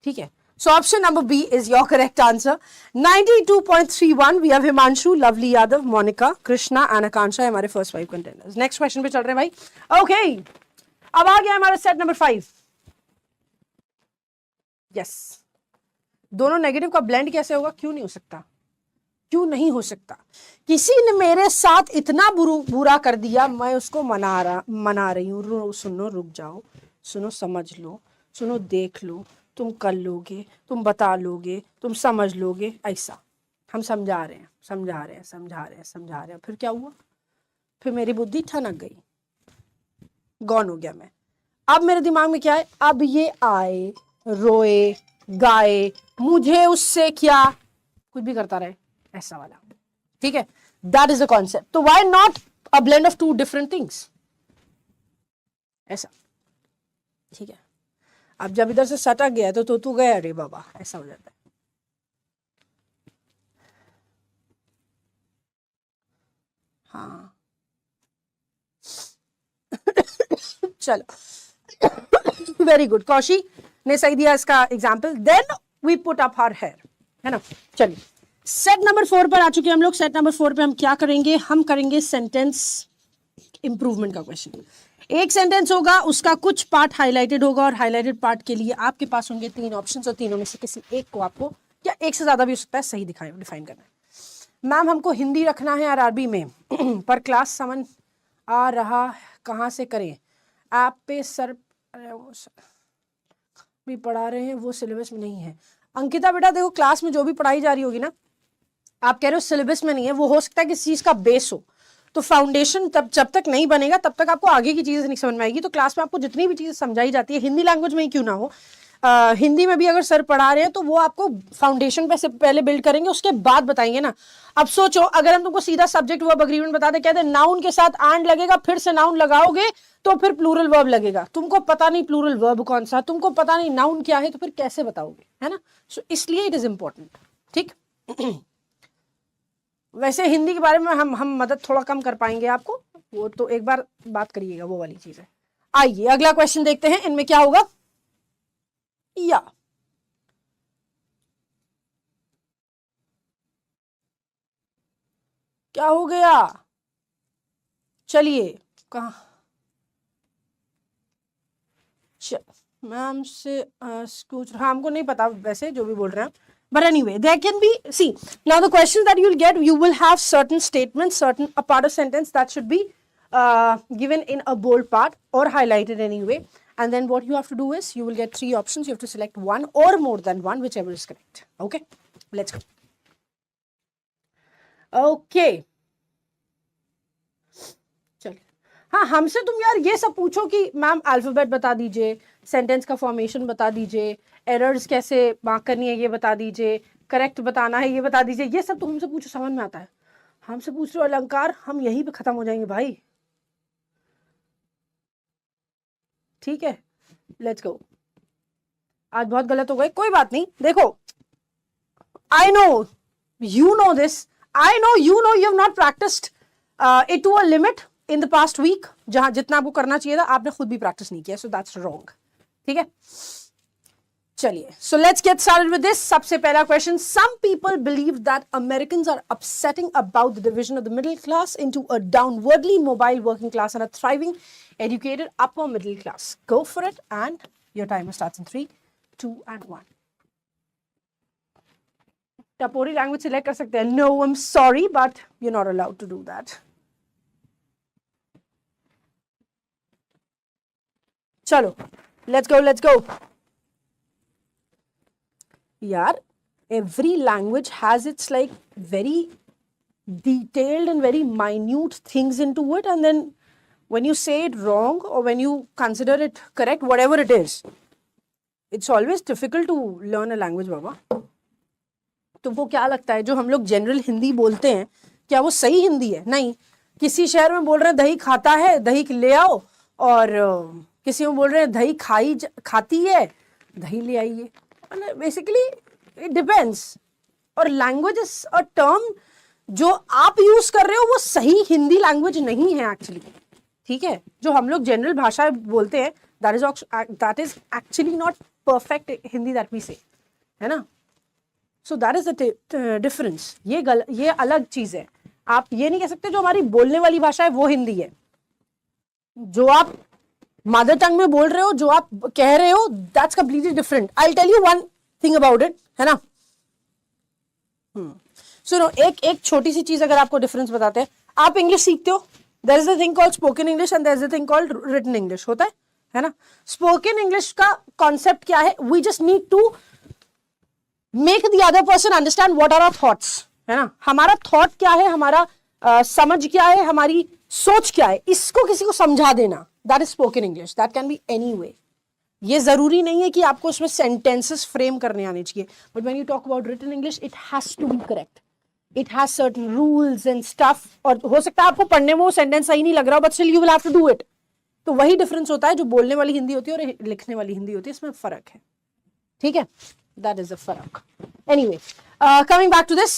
ठीक है, so option number B is your correct answer. 92.31 we have Himanshu, Lovely Yadav, Monica, Krishna and Akansha हमारे first 5 contenders. Next question पे चल रहे हैं भाई। Okay, अब आ गया हमारा सेट नंबर 5। यस, दोनों नेगेटिव का ब्लेंड कैसे होगा? क्यों नहीं हो सकता? क्यों नहीं हो सकता? किसी ने मेरे साथ इतना बुरा कर दिया, मैं उसको मना रही हूँ। सुनो, रुक जाओ, सुनो, समझ लो, सुनो, देख लो, तुम कर लोगे, तुम बता लोगे, तुम समझ लोगे, ऐसा हम समझा रहे हैं। फिर क्या हुआ? फिर मेरी बुद्धि ठनक गई, गौन हो गया मैं। अब मेरे दिमाग में क्या है? अब ये आए, रोए, गाए, मुझे उससे क्या, कुछ भी करता रहे, ऐसा वाला। ठीक है, दैट इज द कॉन्सेप्ट। तो why not a blend of two different things, ऐसा। ठीक है, अब जब इधर से सटक गया तो तू गया रे बाबा, ऐसा हो जाता है। हाँ चलो, वेरी गुड, कौशिक ने सही दिया इसका example. Then we put up our hair, है ना। चलिए सेट नंबर 4 पर आ चुके हैं हम लोग। सेट नंबर 4 पे हम क्या करेंगे, हम करेंगे सेंटेंस इंप्रूवमेंट का क्वेश्चन। एक सेंटेंस होगा, उसका कुछ पार्ट हाईलाइटेड होगा और हाईलाइटेड पार्ट के लिए आपके पास होंगे 3 ऑप्शंस और तीनों में से किसी एक को आपको, या एक से ज्यादा भी हो सकता है, सही डिफाइन करना है। मैम हमको हिंदी रखना है और अरबी में पर क्लास समझ आ रहा कहाँ से करें, ऐप पे सर भी पढ़ा रहे हैं, वो सिलेबस में नहीं है। अंकिता बेटा देखो, क्लास में जो भी पढ़ाई जा रही होगी ना, आप कह रहे हो सिलेबस में नहीं है, वो हो सकता है किसी चीज का बेस हो, तो फाउंडेशन तब जब तक नहीं बनेगा तब तक आपको आगे की चीजें नहीं समझ में आएगी। तो क्लास में आपको जितनी भी चीजें समझाई जाती है, हिंदी लैंग्वेज में ही क्यों ना हो, हिंदी में भी अगर सर पढ़ा रहे हैं तो वो आपको फाउंडेशन पे से पहले बिल्ड करेंगे, उसके बाद बताएंगे ना। अब सोचो अगर हम तुमको सीधा सब्जेक्ट वर्ब एग्रीमेंट बता दे, कहते नाउन के साथ एंड लगेगा, फिर से नाउन लगाओगे तो फिर प्लूरल वर्ब लगेगा, तुमको पता नहीं प्लूरल वर्ब कौन सा, तुमको पता नहीं नाउन क्या है, तो फिर कैसे बताओगे, है ना। सो इसलिए इट इज इंपॉर्टेंट, ठीक। वैसे हिंदी के बारे में हम मदद थोड़ा कम कर पाएंगे आपको, वो तो एक बार बात करिएगा, वो वाली चीज है। आइए अगला क्वेश्चन देखते हैं, इनमें क्या होगा। या क्या हो गया, चलिए कहा मैम से कुछ, हाँ हमको नहीं पता वैसे जो भी बोल रहे हैं, but anyway there can be, see now the questions that you'll get, you will have certain statements, certain a part of sentence that should be given in a bold part or highlighted anyway, and then what you have to do is you will get 3 options, you have to select one or more than one, whichever is correct. Okay, let's go. Okay, चलिए हाँ, हमसे तुम यार ये सब पूछो कि ma'am alphabet बता दीजिए, सेंटेंस का फॉर्मेशन बता दीजिए, एरर्स कैसे मार्क करनी है ये बता दीजिए, करेक्ट बताना है ये बता दीजिए, ये सब तो हमसे पूछो, समझ में आता है। हमसे पूछ रहे हो अलंकार, हम यहीं पे खत्म हो जाएंगे भाई, ठीक है। लेट्स गो, आज बहुत गलत हो गए, कोई बात नहीं। देखो I know you know this, I know you have not practised it to a limit in the past week, जहां जितना आपको करना चाहिए था आपने खुद भी प्रैक्टिस नहीं किया, सो दैट्स रॉन्ग, ठीक है। चलिए so let's get started with this. सबसे पहला question, some people believe that Americans are upsetting about the division of the middle class into a downwardly mobile working class and a thriving educated upper middle class. Go for it, and your timer starts in 3, 2 and 1. टपोरी language select कर सकते हैं, no I am sorry but you not allowed to do that. चलो let's go यार, every language has its like very detailed and very minute things into it, and then when you say it wrong or when you consider it correct, whatever it is, it's always difficult to learn a language बाबा। तुमको क्या लगता है जो हम लोग general Hindi बोलते हैं, क्या वो सही हिंदी है? नहीं, किसी शहर में बोल रहे हैं दही खाता है, दही ले आओ, और किसी में बोल रहे हैं दही खाती है, दही ले आइए। बेसिकली इट डिपेंड्स, और लैंग्वेज इज अ टर्म जो आप यूज कर रहे हो वो सही हिंदी लैंग्वेज नहीं है एक्चुअली, ठीक है। जो हम लोग जनरल भाषा बोलते हैं that is actually not perfect Hindi that we say, है ना। So that is the difference, ये अलग चीज है। आप ये नहीं कह सकते जो हमारी बोलने वाली भाषा है वो हिंदी है, जो आप मदर टंग में बोल रहे हो, जो आप कह रहे हो, that's completely different. I will tell you one thing about it, है ना। सुनो, एक छोटी सी चीज अगर आपको डिफरेंस बताते हैं, आप इंग्लिश सीखते हो, there is a thing called spoken English and there is a thing called written English, होता है ना। spoken English का concept क्या है, we just need to make the other person understand what are our thoughts, है ना। हमारा thought क्या है, हमारा समझ क्या है, हमारी सोच क्या है, इसको किसी को समझा देना, that is spoken English, that can be any way। ये जरूरी नहीं है कि आपको उसमें sentences frame करने आने चाहिए, but when you talk about written English it has to be correct, it has certain rules and stuff, और हो सकता है आपको पढ़ने में वो सेंटेंस सही नहीं लग रहा, but still you will have to do it। तो वही डिफरेंस होता है जो बोलने वाली हिंदी होती है और लिखने वाली हिंदी होती है, इसमें फर्क है, ठीक है। दैट इज अ फर्क। Anyway, coming back to this,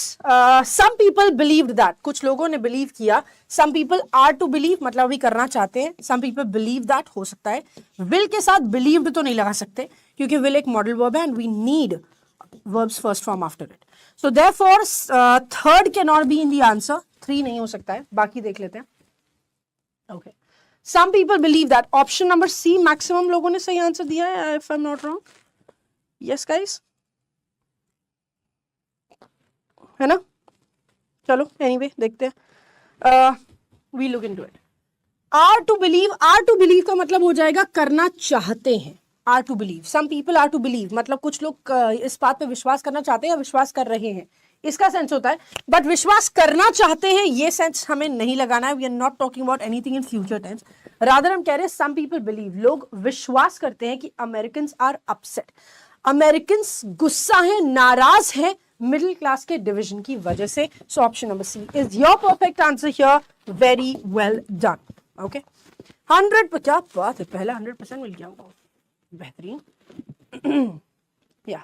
some people believed that, कुछ लोगों ने बिलीव किया, some people are to believe, मतलब अभी करना चाहते हैं, सम पीपल बिलीव दैट हो सकता है। विल के साथ बिलीव्ड तो नहीं लगा सकते क्योंकि विल एक मॉडल वर्ब है and we need verbs first form after it. So therefore third cannot be in the answer. 3 नहीं हो सकता है, बाकी देख लेते हैं. Okay. Some people believe that option number C maximum लोगों ने सही आंसर दिया है, if I'm not wrong. Yes guys, है ना? चलो anyway देखते हैं. We look into it. Are to believe का मतलब हो जाएगा करना चाहते हैं. Are to believe. Some people are to believe. मतलब कुछ लोग इस बात पे विश्वास करना चाहते हैं या विश्वास कर रहे हैं, इसका सेंस होता है. बट विश्वास करना चाहते हैं ये सेंस हमें नहीं लगाना है. We are not talking about anything in future tense. Rather हम कह रहे हैं सम पीपल बिलीव, लोग विश्वास करते हैं कि अमेरिकन्स आर अपसेट. अमेरिकन्स गुस्सा है, नाराज है मिडिल क्लास के डिवीजन की वजह से. So option number C is your perfect answer here. Very well done. Okay 100. क्या बात है, पहला 100% मिल गया हमको. बेहतरीन. या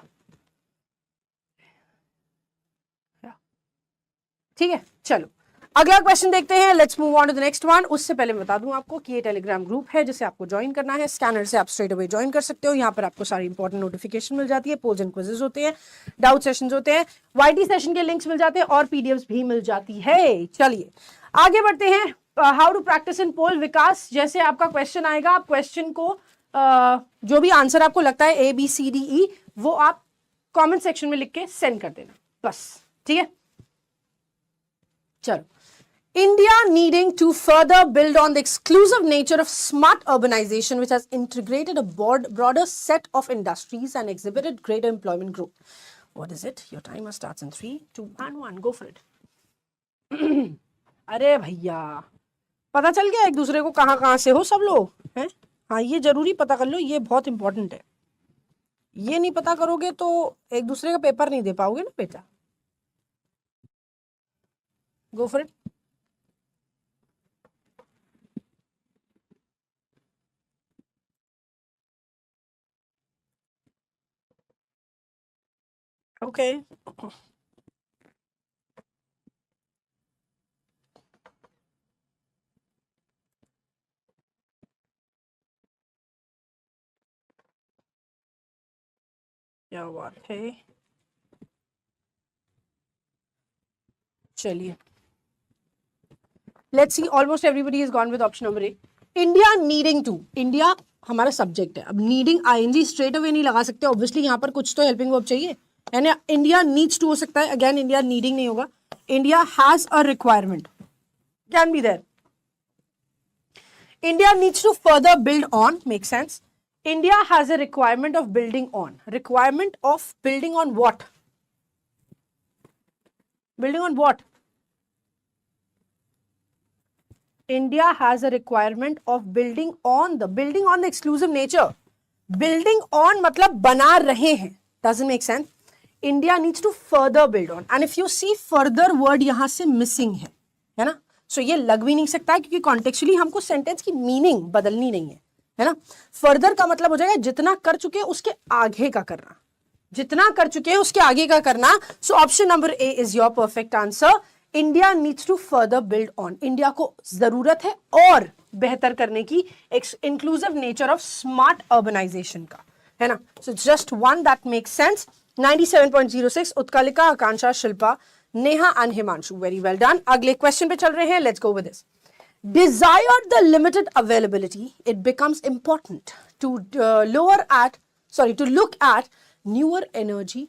ठीक है, चलो अगला क्वेश्चन देखते हैं. Let's move on to the next one. उससे पहले मैं बता दूं आपको कि ये टेलीग्राम ग्रुप है जिसे आपको ज्वाइन करना है. स्कैनर से आप स्ट्रेट अवे ज्वाइन कर सकते हो. यहाँ पर आपको सारी इंपॉर्टेंट नोटिफिकेशन मिल जाती है, पोल्स एंड क्विजेस होते हैं, डाउट सेशंस होते हैं, वाईटी सेशन के लिंक्स मिल जाते हैं और पीडीएफ्स भी मिल जाती है. चलिए आगे बढ़ते हैं. हाउ टू प्रैक्टिस इन पोल. विकास, जैसे आपका क्वेश्चन आएगा, आप क्वेश्चन को जो भी आंसर आपको लगता है ABCDE वो आप कमेंट सेक्शन में लिख के सेंड कर देना बस. ठीक है, चलो. India needing to further build on the exclusive nature of smart urbanization, which has integrated a broader set of industries and exhibited greater employment growth. What is it? Your timer starts in 3, 2, and 1. Go for it. अरे भैया, पता चल गया एक दूसरे को कहाँ से हो सब लोग हैं. हाँ, ये जरूरी पता कर लो, ये बहुत इंपॉर्टेंट है. ये नहीं पता करोगे तो एक दूसरे का पेपर नहीं दे पाओगे ना बेटा. Go for it. Okay. क्या बात है. चलिए, let's see. Almost everybody has gone with option number A. India needing to. India हमारा सब्जेक्ट है. अब नीडिंग ING स्ट्रेट अवे नहीं लगा सकते. ऑब्वियसली यहाँ पर कुछ तो हेल्पिंग वर्ब चाहिए, है ना. इंडिया नीड्स टू हो सकता है. अगेन इंडिया नीडिंग नहीं होगा. India has a requirement can be there. India needs to further build on. Make sense. India has a requirement of building on. Requirement of building on what? Building on what? India has a requirement of building on the exclusive nature. Building on मतलब बना रहे हैं. Doesn't make sense. India needs to further build on. And if you see further word यहाँ से missing है ना. So ये लग भी नहीं सकता है क्योंकि contextually हमको sentence की meaning बदलनी नहीं है ना. फर्दर का मतलब हो जाएगा जितना कर चुके हैं उसके आगे का करना. जितना कर चुके हैं उसके आगे का करना. So option number A is your perfect answer. India needs to further build on. India को जरूरत है और बेहतर करने की inclusive nature of smart urbanisation का, है ना. So just one that makes sense. 97.06 Utkalika, Akanksha, Shilpa, Neha and Himanshu. Very well done. अगले क्वेश्चन पे चल रहे हैं. Let's go with this. Desired the limited availability, it becomes important to look at newer energy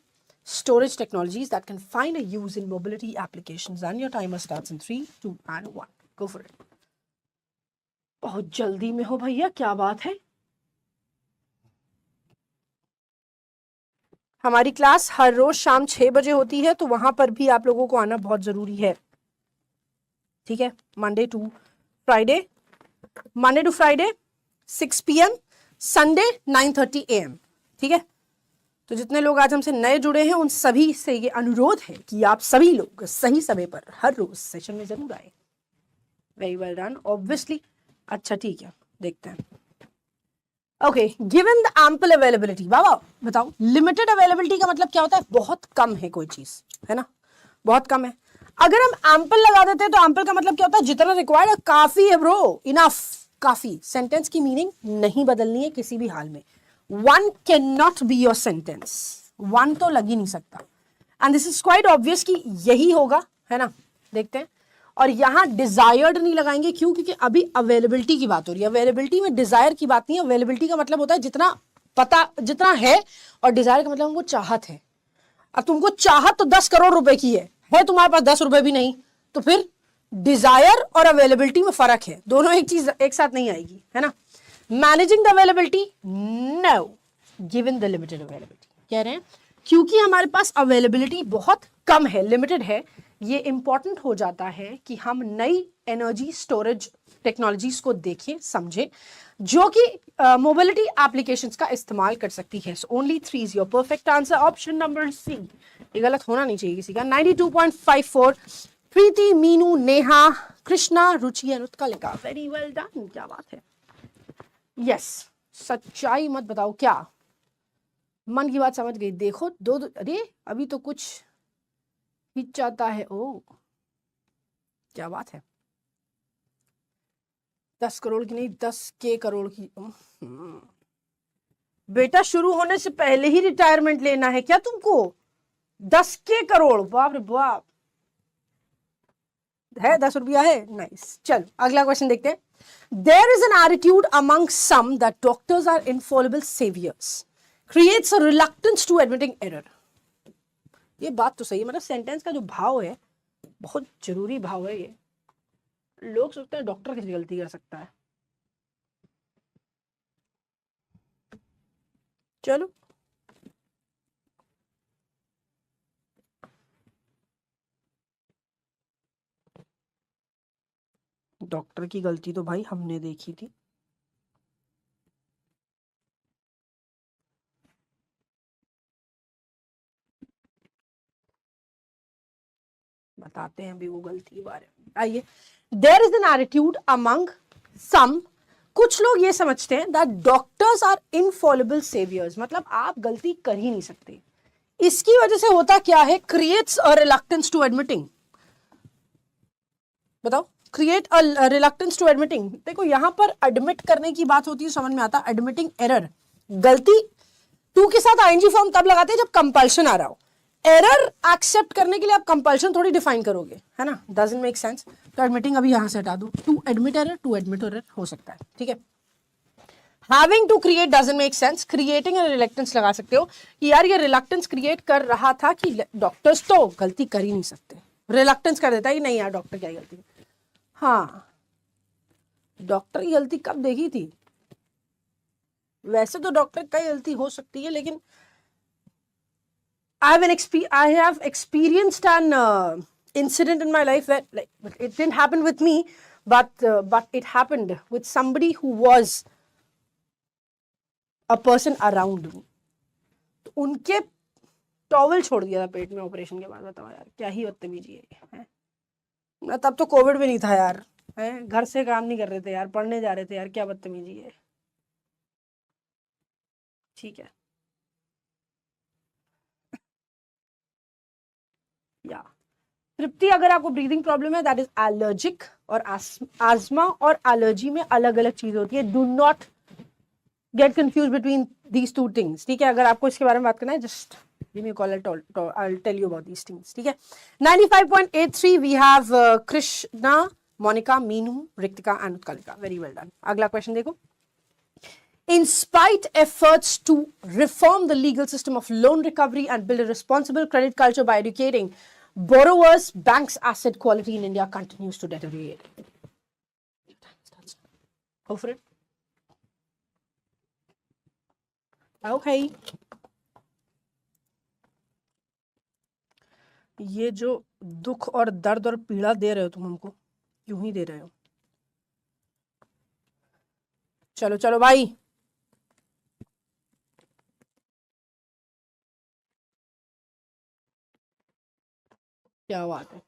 storage technologies that can find a use in mobility applications. And your timer starts in 3, 2, and 1. Go for it. बहुत जल्दी में हो भैया, क्या बात है. हमारी class हर रोज शाम 6 बजे होती है, तो वहां पर भी आप लोगों को आना बहुत जरूरी है. ठीक है. Monday to Friday 6 PM, Sunday 9:30 AM. ठीक है. तो जितने लोग आज हमसे नए जुड़े हैं उन सभी से ये अनुरोध है कि आप सभी लोग सही समय पर हर रोज सेशन में जरूर आए. Very well done. ऑब्वियसली. अच्छा ठीक है, देखते हैं. Okay, given the ample availability. बाबा बताओ, लिमिटेड अवेलेबिलिटी का मतलब क्या होता है? बहुत कम है कोई चीज, है ना. बहुत कम है. अगर हम एम्पल लगा देते हैं तो एम्पल का मतलब क्या होता है? जितना रिक्वायर्ड है, काफी है ब्रो, इनफ, काफी. सेंटेंस की मीनिंग नहीं बदलनी है किसी भी हाल में. One can not be your sentence. 1 तो लग ही नहीं सकता, and this is quite obvious कि यही होगा, है ना। देखते हैं, और यहां डिजायर्ड नहीं लगाएंगे, क्यों? क्योंकि अभी अवेलेबिलिटी की बात हो रही है। अवेलेबिलिटी में डिजायर की बात नहीं है, अवेलेबिलिटी का मतलब होता है जितना पता, जितना है, और डिजायर का मतलब हमको चाहत है। अब तुमको चाहत तो 10 करोड़ रुपए की है तुम्हारे पास 10 रुपए भी नहीं, तो फिर डिजायर और अवेलेबिलिटी में फर्क है, दोनों एक चीज एक साथ नहीं आएगी, है ना। Managing the availability, no, given the limited availability. कह रहे हैं क्योंकि हमारे पास अवेलेबिलिटी बहुत कम है, लिमिटेड है, ये इंपॉर्टेंट हो जाता है कि हम नई एनर्जी स्टोरेज टेक्नोलॉजीज को देखें, समझें, जो कि मोबिलिटी एप्लीकेशंस का इस्तेमाल कर सकती है। So only 3 is your perfect answer, option number C. ये गलत होना नहीं चाहिए किसी का। 92.54, Preeti, Meenu, Neha, Krishna, Ruchi, Anutkalika, very well done, क्या बात है। यस, सच्चाई मत बताओ, क्या मन की बात समझ गई। देखो अरे अभी तो कुछ हिचकाता है। ओ क्या बात है, 10 करोड़ की नहीं, 10K करोड़ की। बेटा शुरू होने से पहले ही रिटायरमेंट लेना है क्या तुमको? 10K करोड़, बाप रे बाप। है 10 रुपया है, नाइस। चल अगला क्वेश्चन देखते हैं। There is an attitude among some that doctors are infallible saviours, creates a reluctance to admitting error. ये बात तो सही है, मतलब सेंटेंस का जो भाव है बहुत जरूरी भाव है ये। लोग सोचते हैं डॉक्टर कैसे गलती कर सकता है। चलो डॉक्टर की गलती तो भाई हमने देखी थी। बताते हैं अभी वो गलती के बारे में। आइए, there is an attitude among some, कुछ लोग ये समझते हैं that doctors are infallible saviours, मतलब आप गलती कर ही नहीं सकते। इसकी वजह से होता क्या है, creates a reluctance to admitting. बताओ, create a reluctance to admitting. देखो यहां पर एडमिट करने की बात होती है, समझ में आता, एडमिटिंग एरर, गलती। टू के साथ आईएनजी फॉर्म तब लगाते हैं जब कंपल्शन आ रहा हो। एरर एक्सेप्ट करने के लिए आप कंपल्शन थोड़ी डिफाइन करोगे, है ना, डजंट मेक सेंस। तो एडमिटिंग अभी यहां से हटा दो, टू एडमिट एरर हो सकता है, ठीक है। Having to create doesn't make sense, creating and reluctance लगा सकते हो कि यार ये रिलक्टेंस क्रिएट कर रहा था कि डॉक्टर्स तो गलती कर ही नहीं सकते, रिलक्टेंस कर देता है कि नहीं यार डॉक्टर क्या गलती। हाँ, डॉक्टर की गलती कब देखी थी? वैसे तो डॉक्टर की गलती हो सकती है, लेकिन I have experienced an incident in my life where, like, it didn't happen with me, but it happened with somebody who was a person around me. तो उनके टॉवल छोड़ दिया था पेट में ऑपरेशन के बाद। बताओ यार क्या ही बदतमीजी है। तब तो कोविड भी नहीं था यार, है, घर से काम नहीं कर रहे थे यार, पढ़ने जा रहे थे यार, क्या बदतमीजी है। ठीक है, या तृप्ति, अगर आपको ब्रीदिंग प्रॉब्लम है दैट इज एलर्जिक, और आस्मा और एलर्जी में अलग अलग चीज होती है। Do not get confuse between these two things, ठीक है। अगर आपको इसके बारे में बात करना है, just give me a call, I'll tell you about these things, ठीक है। 95.83 we have Krishna, Monika, Meenu, Riktika and Utkalika, very well done. अगला क्वेश्चन देखो। In spite efforts to reform the legal system of loan recovery and build a responsible credit culture by educating borrowers, banks' asset quality in India continues to deteriorate. Go for it. Okay. ये जो दुख और दर्द और पीड़ा दे रहे हो तुम हमको, क्यों ही दे रहे हो? चलो चलो भाई, क्या बात है।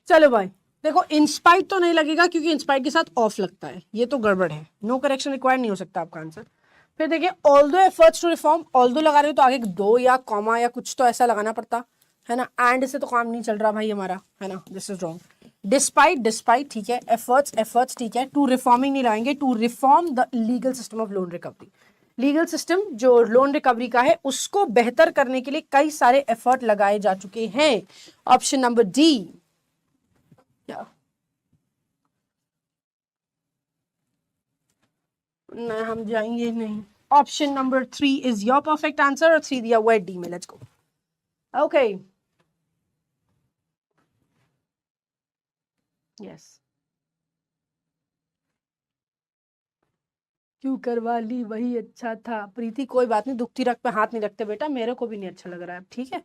चलो भाई देखो, इंस्पाइट तो नहीं लगेगा क्योंकि इंस्पाइट के साथ ऑफ लगता है, ये तो गड़बड़ है, नो करेक्शन रिक्वायर्ड नहीं हो सकता आपका आंसर। फिर देखिए, although efforts to reform, although लगा रहे हो तो आगे दो या कॉमा या कुछ तो ऐसा लगाना पड़ता है ना, एंड से तो काम नहीं चल रहा भाई हमारा, है ना, this is wrong. Despite, despite ठीक है, एफर्ट्स, एफर्ट्स ठीक है, टू रिफॉर्मिंग नहीं लाएंगे, to reform the legal system of loan recovery. Legal system जो लोन रिकवरी का है उसको बेहतर करने के लिए कई सारे एफर्ट लगाए जा चुके हैं। Option number D. नहीं, हम जाएंगे नहीं। Option number 3 is your perfect answer, और 3 दिया हुआ है डी में। Let's go. ओके, यस, क्यों करवा ली, वही अच्छा था। प्रीति कोई बात नहीं, दुखती रख पे हाथ नहीं रखते बेटा, मेरे को भी नहीं अच्छा लग रहा है, ठीक है।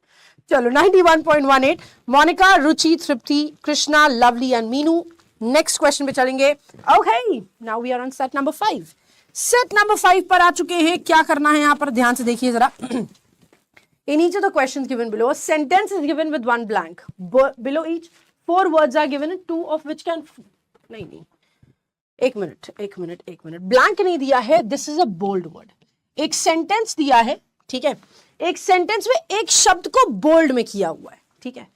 चलो 91.18, Monika, Ruchi, Tripti, Krishna, Lovely and Meenu. Next question पे चलेंगे। Okay, now we are on set number 5। Set number 5 पर आ चुके हैं। क्या करना है यहाँ पर, ध्यान से देखिए जरा। In each of the questions given below, a sentence is given with one blank. Below each, 4 words are given, 2 of which can... नहीं, एक मिनट, ब्लैंक नहीं दिया है, this is a bold word. एक सेंटेंस दिया है, ठीक है, एक सेंटेंस में एक शब्द को बोल्ड में किया हुआ है, ठीक है।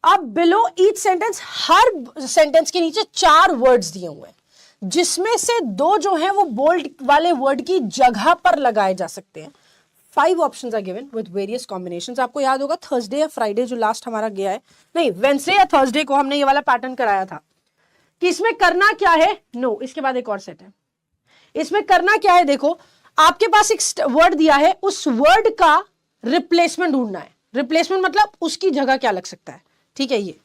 अब बिलो ईच सेंटेंस, हर सेंटेंस के नीचे 4 वर्ड्स दिए हुए हैं, जिसमें से 2 जो हैं वो बोल्ड वाले वर्ड की जगह पर लगाए जा सकते हैं। 5 options are given with various combinations. आपको याद होगा थर्सडे या फ्राइडे जो लास्ट हमारा गया है, नहीं वेडनेसडे या थर्सडे को हमने ये वाला पैटर्न कराया था कि इसमें करना क्या है। नो, इसके बाद एक और सेट है। इसमें करना क्या है, देखो आपके पास एक वर्ड दिया है, उस वर्ड का रिप्लेसमेंट ढूंढना है। रिप्लेसमेंट मतलब उसकी जगह क्या लग सकता है, ठीक है। ये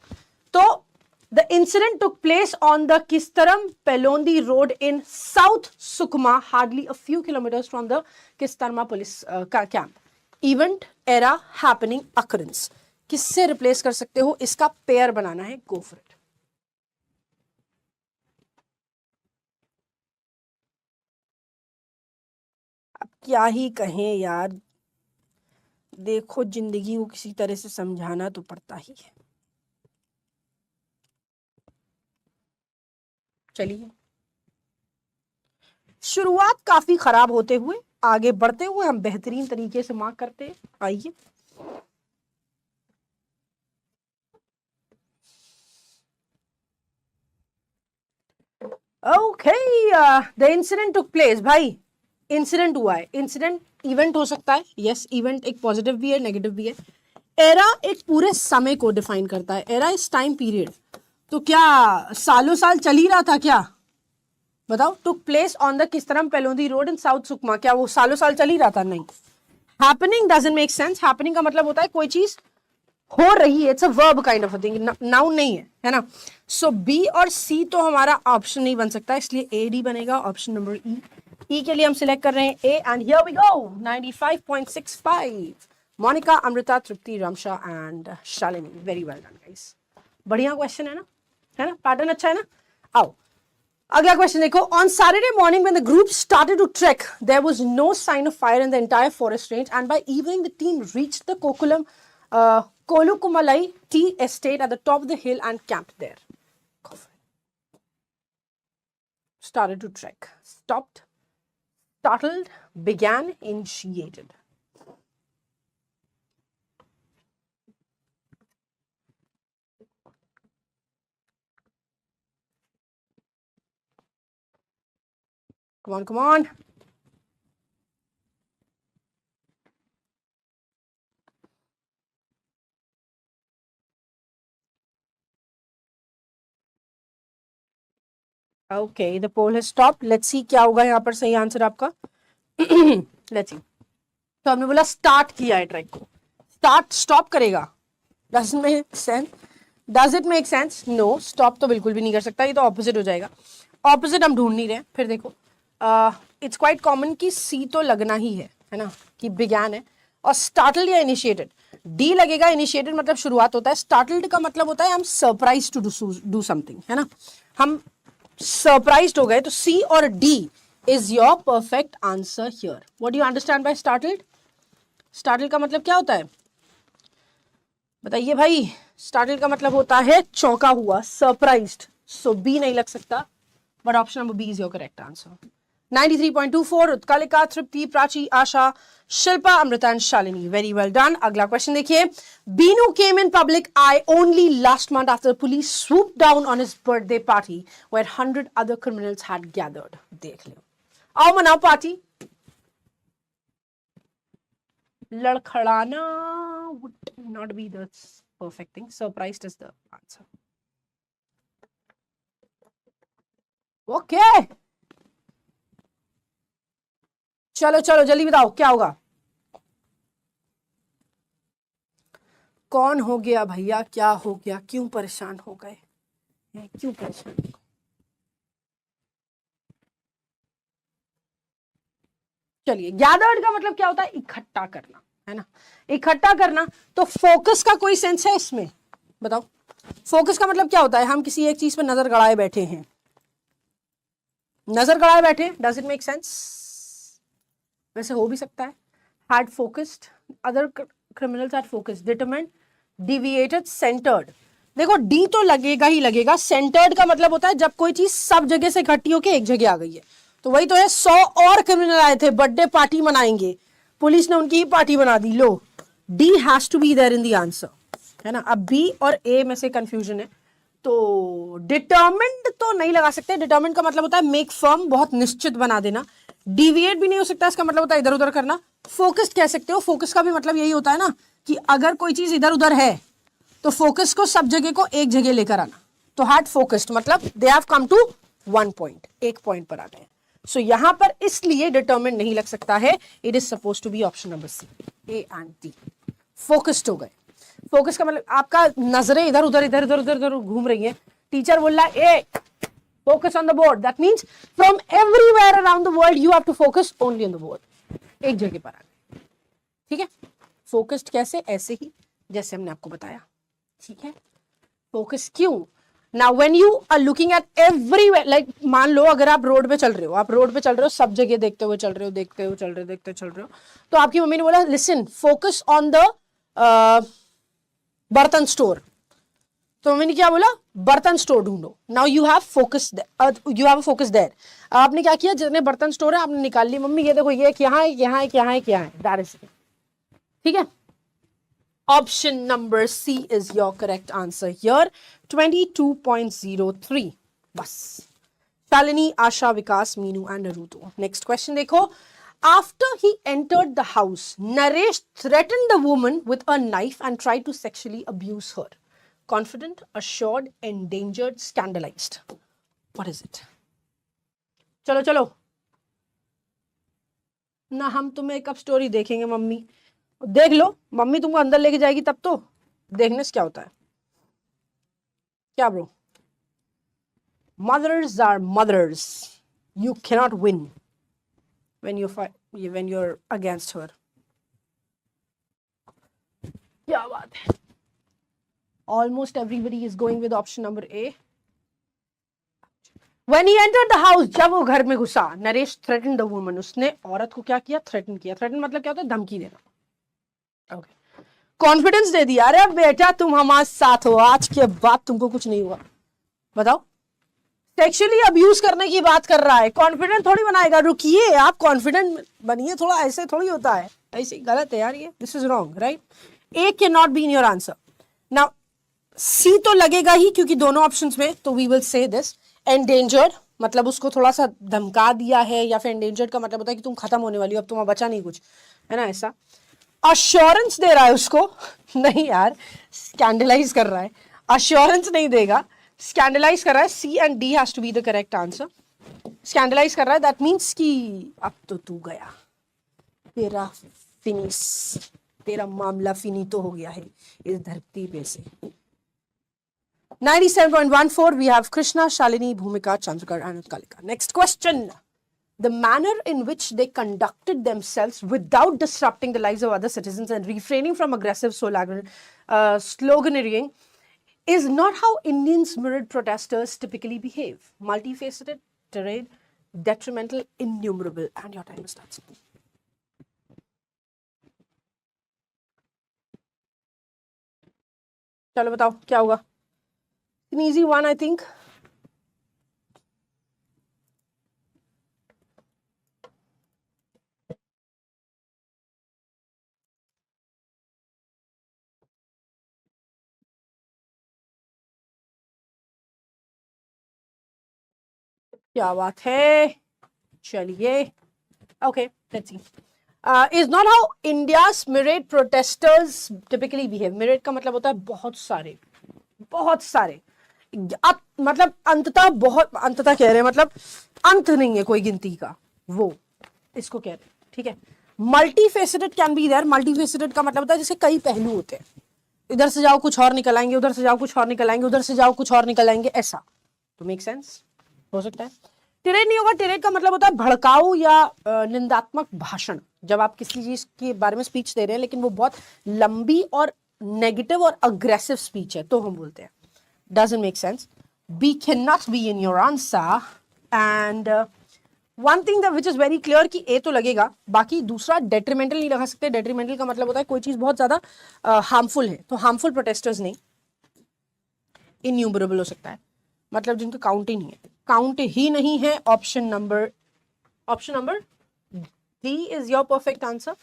तो the incident took place on the Kistaram Pelodi road in south Sukma, hardly a few kilometres from the Kistaram police camp. Event, era, happening, occurrence, किससे रिप्लेस कर सकते हो, इसका पेयर बनाना है। Go for it. क्या ही कहें यार, देखो जिंदगी को किसी तरह से समझाना तो पड़ता ही है। चलिए, शुरुआत काफी खराब होते हुए आगे बढ़ते हुए हम बेहतरीन तरीके से मार्क करते हैं। आइए, okay, the incident took place. भाई इंसिडेंट हुआ है, इंसिडेंट इवेंट हो सकता है, यस इवेंट एक पॉजिटिव भी है नेगेटिव भी है। एरा एक पूरे समय को डिफाइन करता है, एरा इज टाइम पीरियड। तो क्या सालों साल चल ही रहा था क्या, बताओ। Took place on the Kistaram Pelodi road in south Sukma, क्या वो सालों साल चल ही रहा था, नहीं। Happening doesn't make sense, happening का मतलब होता है कोई चीज हो रही है, it's a verb kind of a thing, noun नहीं है ना। सो बी और सी तो हमारा ऑप्शन नहीं बन सकता, इसलिए ए डी बनेगा। ऑप्शन नंबर ई, ई के लिए हम सिलेक्ट कर रहे हैं A, and here we go. 95.65, Monika, Amrita, Tripti, Ramsha and Shalini. Very well done guys, बढ़िया क्वेश्चन है ना, पैटर्न अच्छा है ना। आओ अगला क्वेश्चन देखो। On Saturday morning when the group started to trek there was no sign of fire in the entire forest range, and by evening the team reached the Kokulam Kolukumalai tea estate at the top of the hill and camped there. Started to trek. Stopped. Startled. Began. Initiated. Come on, come on. Okay, the poll has stopped. Let's see क्या होगा यहाँ पर सही answer आपका। Let's see. तो हमने बोला start किया है ट्रैक को, स्टार्ट स्टॉप करेगा, does it make sense, does it make sense, no, stop तो बिल्कुल भी नहीं कर सकता, ये तो ऑपोजिट हो जाएगा। ऑपोजिट हम ढूंढ नहीं रहे। फिर देखो इट्स क्वाइट कॉमन कि सी तो लगना ही है ना, कि बिगैन है, और स्टार्टल्ड या इनिशिएटेड, डी लगेगा। इनिशिएटेड मतलब शुरुआत होता है, स्टार्टल्ड का मतलब होता है हम सरप्राइज टू डू समथिंग, है ना, हम सरप्राइज्ड हो गए। तो सी और D is your perfect answer here. What do you understand bye startled? Startled का मतलब क्या होता है बताइए भाई। स्टार्टल्ड का मतलब होता है चौंका हुआ, सरप्राइज्ड। सो बी नहीं लग सकता, but option number B is your correct answer. 93.24 Utkalika, Tripti, Prachi, Asha, Shilpa, Amrita and Shalini. Very well done. अगला क्वेश्चन देखिए. Binu came in public I only last month after police swooped down on his birthday party where 100 other criminals had gathered. देख लो, आओ मनाओ party. लड़खड़ाना would not be the perfect thing. Surprised is the answer. Okay. चलो चलो जल्दी बताओ क्या होगा. कौन हो गया भैया, क्या हो गया, क्यों परेशान हो गए, क्यों परेशान. चलिए, गैदर्ड का मतलब क्या होता है? इकट्ठा करना, है ना. इकट्ठा करना. तो फोकस का कोई सेंस है इसमें? बताओ. फोकस का मतलब क्या होता है? हम किसी एक चीज पर नजर गड़ाए बैठे हैं. नजर गड़ाए बैठे. Does it make sense? वैसे हो भी सकता है. Had focused, other criminals had focused, determined, deviated, centred. देखो डी तो लगेगा ही लगेगा. सेंटर्ड का मतलब होता है जब कोई चीज सब जगह से इकट्ठी होकर एक जगह आ गई है. तो वही तो है. 100 और क्रिमिनल आए थे, बर्थडे पार्टी मनाएंगे, पुलिस ने उनकी ही पार्टी बना दी. लो, D has to be there in the answer, है ना. अब बी और ए में से कंफ्यूजन है. तो डिटर्मिन्ड तो नहीं लगा सकते. डिटर्मिन्ड का मतलब होता है मेक फर्म, बहुत निश्चित बना देना. डिविएट भी नहीं हो सकता. इसका मतलब होता है इधर उधर करना. फोकस्ड कह सकते हो. फोकस का भी मतलब यही होता है ना कि अगर कोई चीज इधर उधर है तो फोकस को सब जगह को एक जगह लेकर आना. तो हैड फोकस्ड मतलब they have come to 1 point, एक पॉइंट पर आ गए. सो यहां पर इसलिए डिटर्मिन्ड नहीं लग सकता है. It is suppose to be option number C, A and D. Focused हो गए. फोकस का मतलब आपका नजरें इधर उधर इधर उधर उधर उधर घूम रही हैं. टीचर बोल रहा है ए focus on the board. That means from everywhere around the world you have to focus only on the board. एक जगह पर आ गए. ठीक है. फोकस्ड कैसे? ऐसे ही जैसे हमने आपको बताया. ठीक है. फोकस क्यों? Now when you are looking at everywhere, like मान लो अगर आप रोड पे चल रहे हो, आप रोड पे चल रहे हो, सब जगह देखते हुए चल रहे हो, देखते हुए चल रहे हो, देखते चल रहे हो, तो आपकी मम्मी ने बोला लिसन फोकस ऑन द बर्तन स्टोर. तो मम्मी ने क्या बोला? बर्तन स्टोर ढूंढो. Now you have focus, you have focus there. आपने क्या किया? जितने बर्तन स्टोर है आपने निकाल ली. मम्मी ये देखो, ये यहाँ है, यहाँ है, यहाँ है, क्या है. That is. ठीक है. Option number C is your correct answer here. 22.03. बस. Shalini, Asha, Vikas, Meenu and Naruto. Next question देखो. After he entered the house, Naresh threatened the woman with a knife and tried to sexually abuse her. Confident, assured, endangered, scandalized. What is it? चलो चलो ना, हम तुम्हें कब story देखेंगे mummy? देख लो, mummy तुमको अंदर लेके जाएगी तब तो. देखने से क्या होता है? क्या bro? Mothers are mothers. You cannot win when you fight, when you're against her. क्या बात है. Almost everybody is going with option number A. When he entered the house, जब वो घर में घुसा, नरेश threatened the woman. उसने औरत को क्या किया? थ्रेटन किया. थ्रेटन मतलब क्या होता है? धमकी देना. ओके. कॉन्फिडेंस दे दिया. अरे बेटा तुम हमारे साथ हो, आज के बाद तुमको कुछ नहीं हुआ. बताओ. सेक्सुअली अब्यूज करने की बात कर रहा है. कॉन्फिडेंट थोड़ी बनाएगा. रुकिए, आप कॉन्फिडेंट बनिए थोड़ा. ऐसे थोड़ी होता है. ऐसे गलत है यार ये. This is wrong, right? A can not be in your answer. Now C तो लगेगा ही क्योंकि दोनों ऑप्शंस में. तो we will say this. Endangered मतलब उसको थोड़ा सा धमका दिया है, या फिर एंडेंजर्ड का मतलब होता है कि तुम खत्म होने वाली हो, अब तुम्हारा बचा नहीं कुछ, है ना. ऐसा अश्योरेंस दे रहा है उसको. नहीं यार, स्कैंडलाइज कर रहा है. अश्योरेंस नहीं देगा, स्कैंडलाइज कर रहा है. C and D has to be the correct answer. Scandalise कर रहा है. दैट मीन्स कि अब तो तू गया, तेरा फिनिश, तेरा मामला फिनितो हो गया है इस धरती पे से. 97.14 we have Krishna, Shalini, Bhumika, Chandrakar and Utkalika. Next question. The manner in which they conducted themselves without disrupting the lives of other citizens and refraining from aggressive sloganeering is not how Indians mirrored protesters typically behave. Multifaceted, terrain, detrimental, innumerable. And your time starts. चलो बताओ क्या होगा. An easy one, I think. क्या बात है, चलिए okay let's see. Is not how India's muriate protesters typically behave. Muriate का मतलब होता है बहुत सारे, बहुत सारे, अब मतलब अंततः, बहुत अंततः कह रहे हैं, मतलब अंत नहीं है कोई गिनती का, वो इसको कह रहे हैं, ठीक है। Multi faceted can be there. Multi faceted का मतलब होता है जैसे कई पहलू होते हैं, इधर से जाओ कुछ और निकल आएंगे, उधर से जाओ कुछ और निकल आएंगे, उधर से जाओ कुछ और निकल आएंगे, ऐसा तो मेक सेंस हो सकता है। टिरेड नहीं होगा। टिरेड का मतलब होता है भड़काऊ या निंदात्मक भाषण। जब आप किसी चीज के बारे में स्पीच दे रहे हैं लेकिन वो बहुत लंबी और नेगेटिव और अग्रेसिव स्पीच है तो हम बोलते हैं doesn't make sense. B cannot be in your answer. And one thing that which is very clear कि A तो लगेगा, बाकी दूसरा detrimental नहीं लगा सकते। detrimental का मतलब होता है कोई चीज बहुत ज्यादा harmful है, तो harmful protesters नहीं, innumerable हो सकता है, मतलब जिनका काउंट ही नहीं है, काउंट ही नहीं है। Option number D is your perfect answer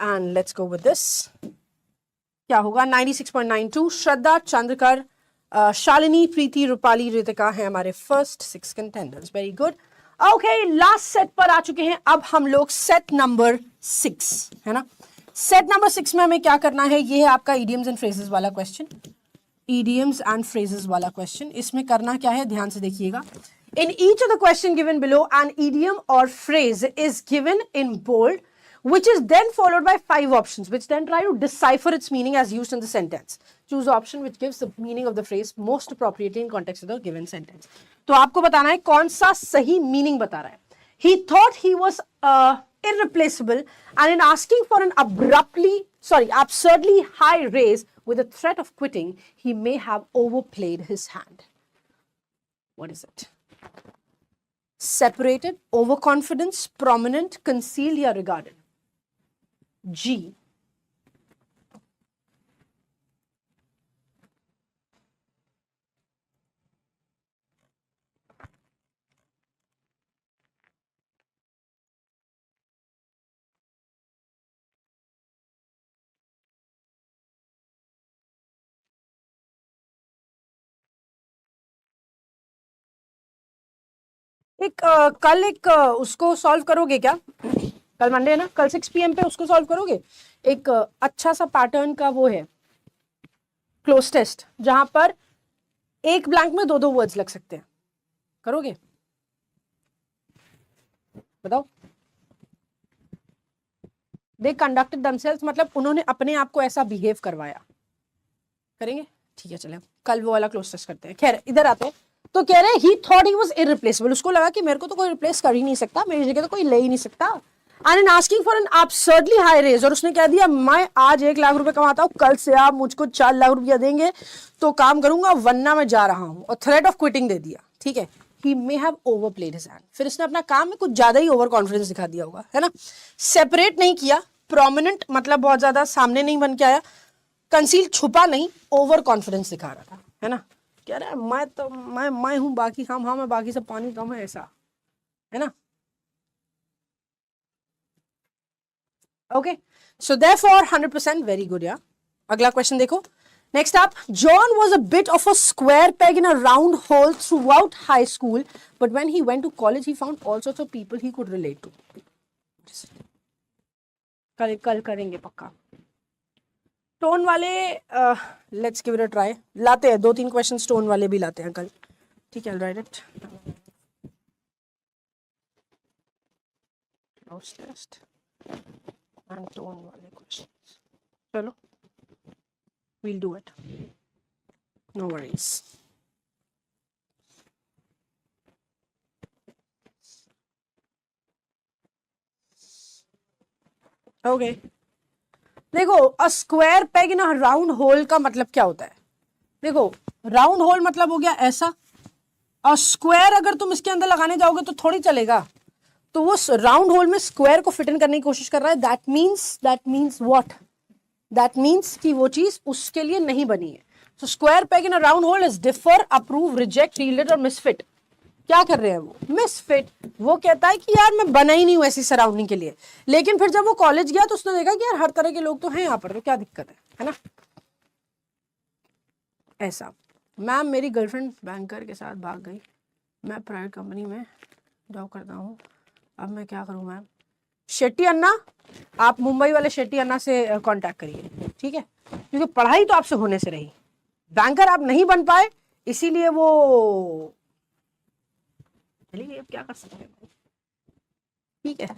and let's go with this. क्या होगा? 96.92। श्रद्धा, चंद्रकर, शालिनी, प्रीति, रूपाली, रितिका हैं हमारे first 6 contenders. Very good. Okay, last set पर आ चुके हैं अब हम लोग, सेट नंबर 6 है ना। सेट नंबर 6 में हमें क्या करना है, ये है आपका इडियम्स एंड फ्रेजेस वाला क्वेश्चन। इडियम्स एंड फ्रेजेस वाला क्वेश्चन, इसमें करना क्या है ध्यान से देखिएगा। In each of the question given below an idiom और phrase is given in bold which is then followed by 5 options which then try to decipher its meaning as used in the sentence. Choose the option which gives the meaning of the phrase most appropriately in context of the given sentence. तो आपको बताना है कौन सा सही meaning बता रहा है। He thought he was irreplaceable and in asking for an absurdly high raise with a threat of quitting, he may have overplayed his hand. What is it? Separated, overconfidence, prominent, concealed या regarded? G. उसको solve करोगे क्या? कल Monday है ना, कल 6 PM पे उसको सॉल्व करोगे। एक अच्छा सा पैटर्न का वो है क्लोज टेस्ट, जहां पर एक ब्लैंक में 2-2 वर्ड्स लग सकते हैं, करोगे? बताओ। दे कंडक्टेड देमसेल्व्स, मतलब उन्होंने अपने आप को ऐसा बिहेव करवाया। करेंगे? ठीक है, चले कल वो वाला क्लोज टेस्ट करते हैं। खैर इधर आते हैं। तो कह रहे हैं ही थॉट ही वाज इररिप्लेसेबल, उसको लगा कि मेरे को तो कोई रिप्लेस कर ही नहीं सकता, मेरी जगह तो कोई ले ही नहीं सकता। And in asking for an absurdly high raise, और उसने कह दिया मैं आज 1 लाख रुपए कमाता हूं, कल से आप मुझको 4 लाख रुपया देंगे तो काम करूंगा, वरना मैं जा रहा हूं, और थ्रेट ऑफ क्विटिंग दे दिया। ठीक है, he may have overplayed his hand, फिर इसने अपना काम में कुछ ज्यादा ही ओवर कॉन्फिडेंस दिखा दिया होगा, है ना। सेपरेट नहीं किया, प्रोमिनेंट मतलब बहुत ज्यादा सामने नहीं बन के आया, कंसील छुपा नहीं, ओवर कॉन्फिडेंस दिखा रहा था, है ना। कह रहा है मैं हूं, बाकी हम मैं बाकी सब पानी कम है, ऐसा है ना। Okay, so therefore 100% very good यार। अगला क्वेश्चन देखो। Next up, John was a bit of a square peg in a round hole throughout high school, but when he went to college, he found all sorts of people he could relate to. कल करेंगे पक्का। Tone वाले let's give it a try, लाते हैं 2-3 question tone वाले भी लाते हैं कल। ठीक है, right it taste and tone वाले क्वेश्चन, चलो we'll do it, no worries. Okay, देखो a square peg in a round whole का मतलब क्या होता है। देखो राउंड होल मतलब हो गया ऐसा, और स्क्वायर अगर तुम इसके अंदर लगाने जाओगे तो थोड़ी चलेगा, तो वो राउंड होल में स्क्वायर को फिट इन करने की कोशिश कर रहा है। That means what, that means कि वो चीज उसके लिए नहीं बनी है। So square peg in a round whole is differ, approve, reject, relate और मिसफिट। क्या कर रहे हैं वो? मिसफिट। वो कहता है कि यार मैं बना ही नहीं हूं ऐसी सराउंडिंग के लिए, लेकिन फिर जब वो कॉलेज गया तो उसने देखा कि यार हर तरह के लोग तो हैं यहाँ पर, तो क्या दिक्कत है ना। ऐसा, मैम मेरी गर्लफ्रेंड बैंकर के साथ भाग गई, मैं प्राइवेट कंपनी में जॉब करता हूँ, अब मैं क्या करूँ मैम? शेट्टी अन्ना, आप मुंबई वाले शेट्टी अन्ना से कांटेक्ट करिए, ठीक है, क्योंकि पढ़ाई तो आपसे होने से रही, बैंकर आप नहीं बन पाए, इसीलिए वो, चलिए अब क्या कर सकते हैं, ठीक है।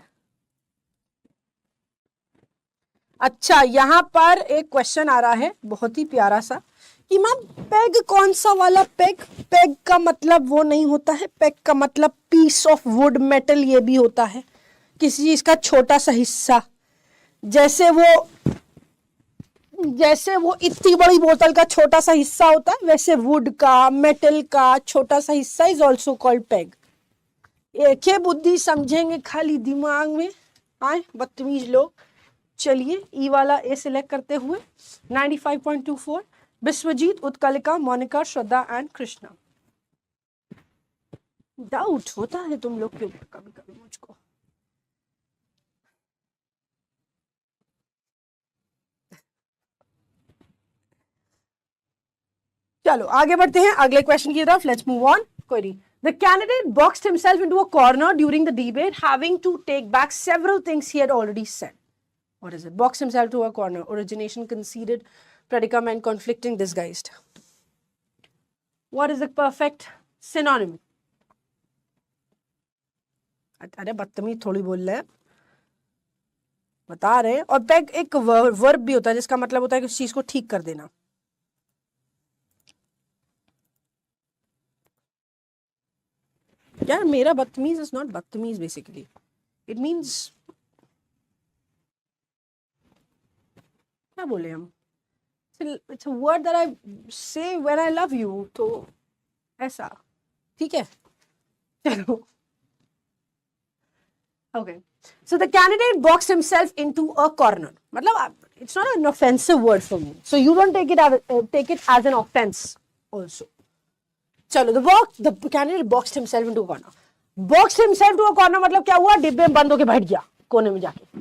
अच्छा, यहां पर एक क्वेश्चन आ रहा है बहुत ही प्यारा सा कि मैम पेग कौन सा वाला पेग? पेग का मतलब वो नहीं होता है, पेग का मतलब पीस ऑफ वुड, मेटल ये भी होता है, किसी चीज का छोटा सा हिस्सा, जैसे वो इतनी बड़ी बोतल का छोटा सा हिस्सा होता है, वैसे वुड का, मेटल का छोटा सा हिस्सा इज ऑल्सो कॉल्ड पेग। एक ही बुद्धि समझेंगे खाली दिमाग में, आए बदतमीज लोग। चलिए ई वाला ए सिलेक्ट करते हुए 95.24, विश्वजीत, उत्कलिका, मोनिका, श्रद्धा एंड कृष्णा। डाउट होता है तुम लोग के ऊपर कभी कभी मुझको। चलो आगे बढ़ते हैं अगले क्वेश्चन की तरफ, let's move on. Query, the candidate boxed himself into a corner during the debate, having to take back several things he had already said. What is it? Box himself to a corner. Origination, conceded, predicament, conflicting, disguised. What is the perfect synonym? अरे बदतमीज थोड़ी बोल रहे हैं, बता रहे हैं। और पेग एक वर्ब भी होता है जिसका मतलब होता है कि उस चीज को ठीक कर देना। यार मेरा बदतमीज इज नॉट बदतमीज, बेसिकली इट मीन्स, क्या बोले हम, it's a word that I से व्हेन आई लव यू, तो ऐसा, ठीक है। चलो, okay, so the candidate boxed himself into a corner, मतलब it's not an offensive word for me, so you don't take it as an offense also. चलो, the candidate boxed himself into a corner. Boxed himself to a corner मतलब क्या हुआ? डिब्बे में बंद होके बैठ गया कोने में जाके,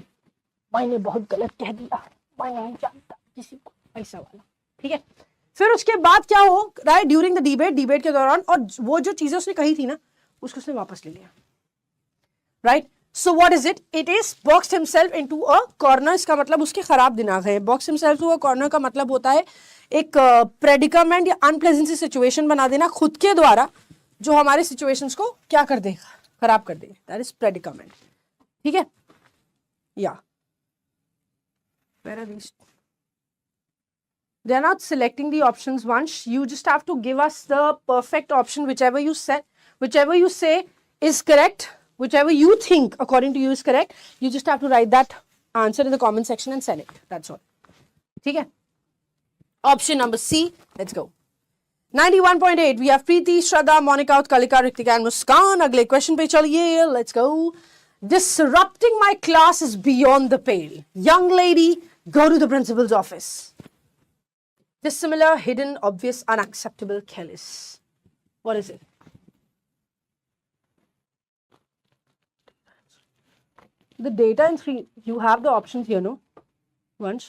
मैंने बहुत गलत कह दिया, मैं नहीं जानता किसी को, ऐसा वाला, ठीक है। फिर उसके बाद क्या हो रहा है? ड्यूरिंग द डिबेट के दौरान, और वो जो चीजें उसने कही थी ना, उसको उसने वापस ले लिया, right. So what is it? It is boxed himself into a corner। इसका मतलब उसके खराब दिमाग है। Box himself into a corner का मतलब होता है एक प्रेडिकामेंट या अनप्लेजेंट सी सिचुएशन बना देना खुद के द्वारा, जो हमारे सिचुएशंस को क्या कर देगा? खराब कर देगा। दैट इज प्रेडिकामेंट, ठीक है। या where are these? They are not selecting the options once. You just have to give us the perfect option, whichever you said, whichever you say is correct. Whichever you think according to you is correct, you just have to write that answer in the comment section and send it. That's all. ठीक है? Option number C. Let's go. 91.8. We have Preeti, Shraddha, Monica, Utkalika, Ritika and Muskan. अगले question पे चलिए. Let's go. Disrupting my class is beyond the pale. Young lady, go to the principal's office. Dissimilar, hidden, obvious, unacceptable, careless. What is it? The data in 3, you have the options here, no? Once.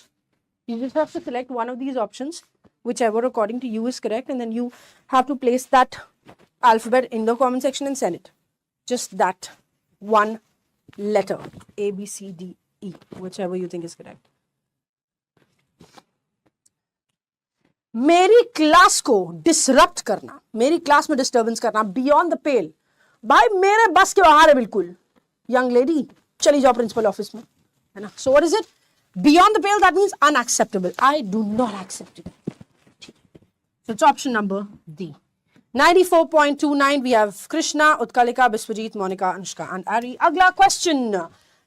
You just have to select one of these options, whichever according to you is correct, and then you have to place that alphabet in the comment section and send it. Just that one letter, A, B, C, D, E, whichever you think is correct. मेरी class को disrupt करना, मेरी class में disturbance करना, beyond the पेल, भाई मेरे बस के बाहर है बिल्कुल। यंग लेडी, चली जाओ प्रिंसिपल ऑफिस में, है ना। So what is it? Beyond the pale, that means unacceptable. I do not accept it. So it's option number D. 94.29. We have Krishna, Utkalika, Biswajit, Monica, Anushka and Ari. Agla question.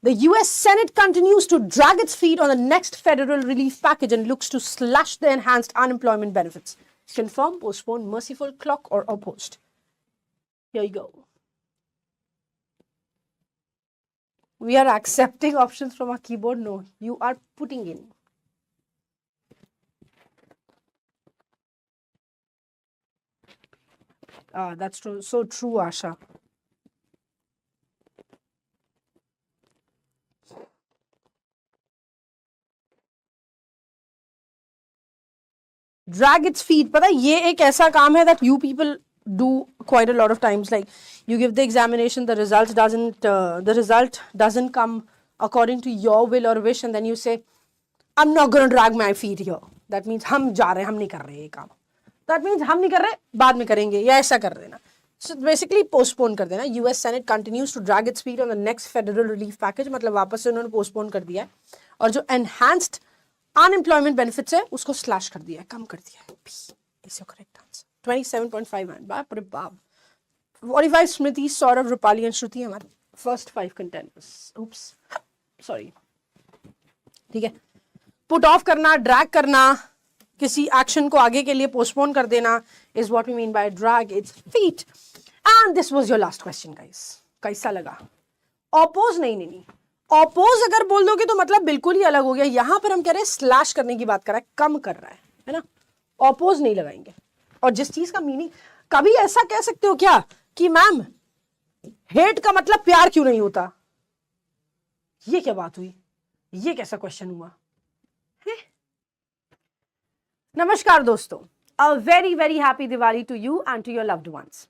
The US Senate continues to drag its feet on the next federal relief package and looks to slash the enhanced unemployment benefits. Confirm, postpone, merciful, clock or opposed. Here you go. We are accepting options from our keyboard. No, you are putting in. That's true. So true, Asha. Drag its feet. पता है ये एक ऐसा काम है that you people do quite a lot of times, like you give the examination, the result doesn't come according to your will or wish, and then you say I'm not going to drag my feet here. That means हम जा रहे हैं, हम नहीं कर रहे ये काम. That means हम नहीं कर रहे, बाद में करेंगे, या ऐसा कर देना. So basically postpone कर देना. US Senate continues to drag its feet on the next federal relief package. मतलब वापस से उन्होंने postpone कर दिया है, और जो enhanced unemployment benefits है उसको slash कर दिया है, कम कर दिया है. Is your correct answer. 27.5. बाप रे बाप. 45 स्मृति, सौरभ, रूपाली एंड श्रुति हमारे फर्स्ट 5 कंटेंटर्स. oops sorry. ठीक है, पुट ऑफ करना, ड्रैग करना, किसी एक्शन को आगे के लिए पोस्टपोन कर देना is what we mean by drag its feet. And this was your last question guys. कैसा लगा? ऑपोज नहीं, ऑपोज अगर बोल दोगे तो मतलब बिल्कुल ही अलग हो गया. यहां पर हम कह रहे हैं स्लैश करने की बात कर रहा है, कम कर रहा है ना. ऑपोज नहीं लगाएंगे. और जिस चीज का मीनिंग, कभी ऐसा कह सकते हो क्या कि मैम हेट का मतलब प्यार क्यों नहीं होता? ये क्या बात हुई? ये कैसा क्वेश्चन हुआ? नमस्कार दोस्तों, a very very happy Diwali to you and to your loved ones.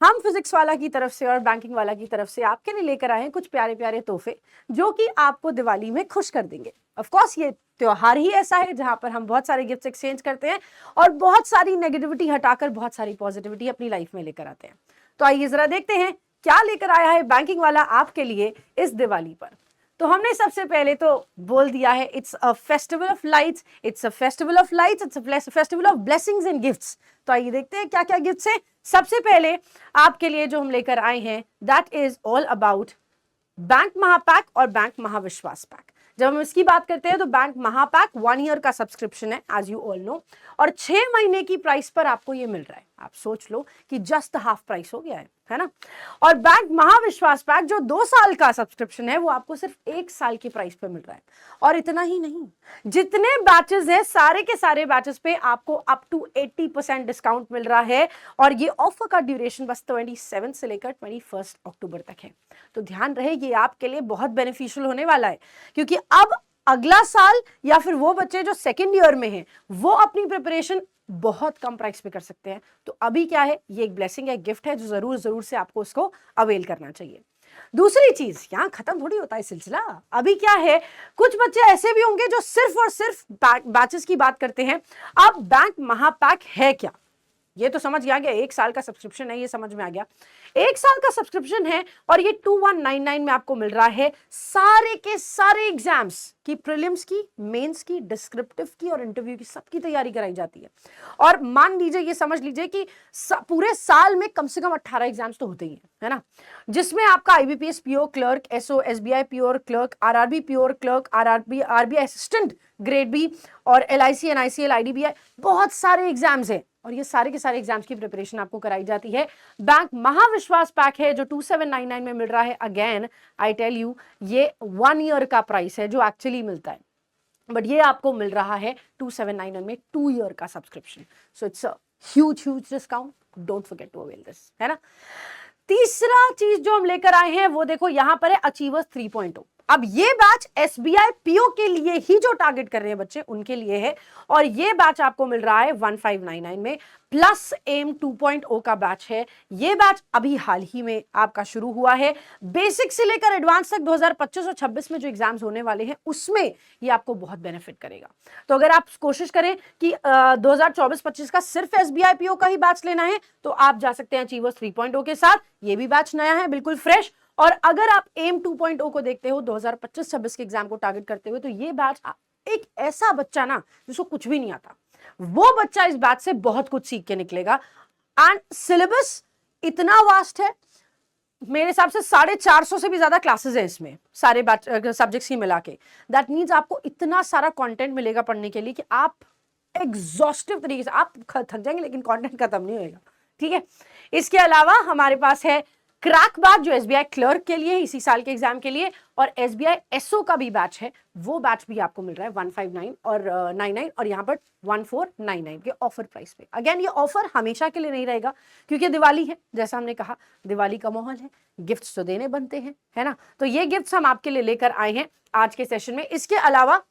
हम फिजिक्स वाला की तरफ से और बैंकिंग वाला की तरफ से आपके लिए लेकर आए हैं कुछ प्यारे प्यारे तोहफे जो कि आपको दिवाली में खुश कर देंगे. ऑफ कोर्स ये त्योहार ही ऐसा है जहां पर हम बहुत सारे गिफ्ट्स एक्सचेंज करते हैं और बहुत सारी नेगेटिविटी हटाकर बहुत सारी पॉजिटिविटी अपनी लाइफ में लेकर आते हैं. तो आइए जरा देखते हैं क्या लेकर आया है बैंकिंग वाला आपके लिए इस दिवाली पर. तो हमने सबसे पहले तो बोल दिया है it's a festival of lights, it's a festival of lights, it's a festival of blessings and gifts. तो आइए देखते हैं क्या क्या गिफ्ट्स हैं. सबसे पहले आपके लिए जो हम लेकर आए हैं that is all about bank Mahapack और बैंक महाविश्वास पैक. जब हम इसकी बात करते हैं तो बैंक महापैक 1 ईयर का सब्सक्रिप्शन है एज यू ऑल नो, और 6 महीने की प्राइस पर आपको ये मिल रहा है. आप सोच लो कि जस्ट हाफ प्राइस हो गया है ना. और बैंक महाविश्वास पैक जो 2 साल का सब्सक्रिप्शन है वो आपको सिर्फ 1 साल की प्राइस पर मिल रहा है. और इतना ही नहीं, जितने बैचेस हैं सारे के सारे बैचेस पे आपको अप टू 80% डिस्काउंट मिल रहा है. और ये ऑफर का ड्यूरेशन बस 27 से लेकर 21 अक्टूबर तक है. तो ध्यान रहे ये आपके लिए बहुत बेनिफिशियल होने वाला है, क्योंकि अब अगला साल या फिर वो बच्चे जो सेकेंड ईयर में हैं वो अपनी प्रिपरेशन बहुत कम प्राइस पे कर सकते हैं. तो अभी क्या है, ये एक ब्लेसिंग है, गिफ्ट है जो जरूर जरूर से आपको उसको अवेल करना चाहिए. दूसरी चीज, यहां खत्म थोड़ी होता है सिलसिला. अभी क्या है, कुछ बच्चे ऐसे भी होंगे जो सिर्फ और सिर्फ बैचेस की बात करते हैं. अब बैंक महापैक है क्या, ये तो समझ आ गया. 1 साल का सब्सक्रिप्शन है, ये समझ में आ गया. 1 साल का सब्सक्रिप्शन है और ये 2199 में आपको मिल रहा है. सारे के सारे एग्जाम्स की, प्रीलिम्स की, मेंस की, डिस्क्रिप्टिव की और इंटरव्यू की, सबकी तैयारी कराई जाती है. और मान लीजिए, ये समझ लीजिए कि पूरे साल में कम से कम 18 एग्जाम्स तो होते ही है ना, जिसमें आपका IBPS PO clerk, SO SBI PO clerk, RRB PO clerk, RBI assistant grade B और एलआईसी एनआईसीएल आईडीबीआई, बहुत सारे एग्जाम्स हैं. और ये सारे के सारे एग्जाम्स की प्रिपरेशन आपको कराई जाती है. बैंक महाविश्वास पैक है जो 2799 में मिल रहा है. अगेन आई टेल यू, ये 1 ईयर का प्राइस है जो एक्चुअली मिलता है, बट ये आपको मिल रहा है 2799 में 2 ईयर का subscription. So it's a huge discount. Don't forget to avail this, है ना. तीसरा चीज जो हम लेकर आए हैं वो देखो यहां पर है अचीवर्स 3.0. अब ये बैच एसबीआई पीओ के लिए ही जो टारगेट कर रहे हैं बच्चे उनके लिए है, और ये बैच आपको मिल रहा है 1599 में. प्लस एम 2.0 का बैच है. ये बैच अभी हाल ही में आपका शुरू हुआ है. बेसिक से लेकर एडवांस तक 2025 और 26 में जो एग्जाम्स होने वाले हैं उसमें ये आपको बहुत बेनिफिट करेगा. तो अगर आप कोशिश करें कि 2024-25 का सिर्फ एसबीआई पीओ का ही बैच लेना है तो आप जा सकते हैं अचीवर्स 3.0 के साथ. ये भी बैच नया है, बिल्कुल फ्रेश. और अगर आप एम 2.0 को देखते हो 2025-26 के एग्जाम को टारगेट करते हुए, तो ये बैच एक ऐसा बच्चा ना जिसको कुछ भी नहीं आता, वो बच्चा इस बैच से बहुत कुछ सीख के निकलेगा. एंड सिलेबस इतना वास्ट है, मेरे हिसाब से 450 से भी ज्यादा क्लासेस है इसमें, सारे सब्जेक्ट्स ही मिला के. दैट मीन्स आपको इतना सारा कंटेंट मिलेगा पढ़ने के लिए कि आप एग्जॉस्टिव तरीके से आप थक जाएंगे, लेकिन कंटेंट खत्म नहीं होगा. ठीक है. इसके अलावा हमारे पास है क्रैक बैच जो एसबीआई क्लर्क के लिए इसी साल के एग्जाम के लिए, और एसबीआई एसओ का भी बैच है, वो बैच भी आपको मिल रहा है 159 और 99 और यहाँ पर 1499 के ऑफर प्राइस पे. अगेन ये ऑफर हमेशा के लिए नहीं रहेगा क्योंकि दिवाली है, जैसा हमने कहा दिवाली का माहौल है, गिफ्ट्स तो देने बनते हैं, है ना. तो ये गिफ्ट्स हम आपके लिए लेकर आए हैं आज के सेशन में. इसके अलावा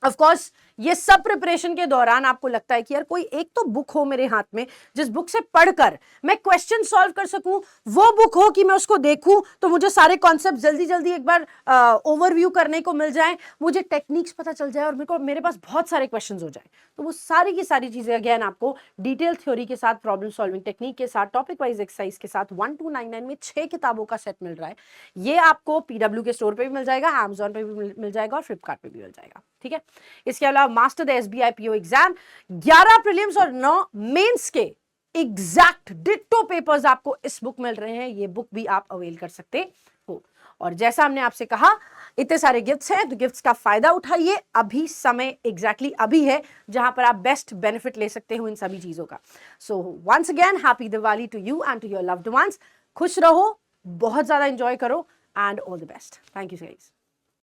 ऑफ कोर्स ये सब प्रिपरेशन के दौरान आपको लगता है कि यार कोई एक तो बुक हो मेरे हाथ में जिस बुक से पढ़कर मैं क्वेश्चन सॉल्व कर सकूं, वो बुक हो कि मैं उसको देखूं तो मुझे सारे कॉन्सेप्ट जल्दी जल्दी एक बार ओवरव्यू करने को मिल जाए, मुझे टेक्निक्स पता चल जाए और मेरे पास बहुत सारे क्वेश्चंस हो जाए। तो वो सारी की सारी चीजें अगेन आपको डिटेल थ्योरी के साथ, प्रॉब्लम सॉल्विंग टेक्निक के साथ, टॉपिक वाइज एक्सरसाइज के साथ 1299 में 6 किताबों का सेट मिल रहा है। ये आपको पीडब्ल्यू के स्टोर पे भी मिल जाएगा, अमेजॉन पे भी मिल जाएगा और फ्लिपकार्ट पे भी मिल जाएगा। ठीक है, इसके अलावा master the SBI PO exam 11 prelims और 9 मेंस के एग्जैक्ट डिट्टो पेपर्स आपको इस बुक मिल रहे हैं। ये बुक भी आप अवेल कर सकते हो। और जैसा हमने आपसे कहा इतने सारे गिफ्ट्स हैं, तो गिफ्ट्स का फायदा उठाइए। अभी समय एग्जैक्टली अभी है जहां पर आप बेस्ट बेनिफिट ले सकते हो इन सभी चीजों का। So once again happy Diwali to you and to your loved ones. खुश रहो, बहुत ज्यादा एंजॉय करो and all the best. Thank you guys.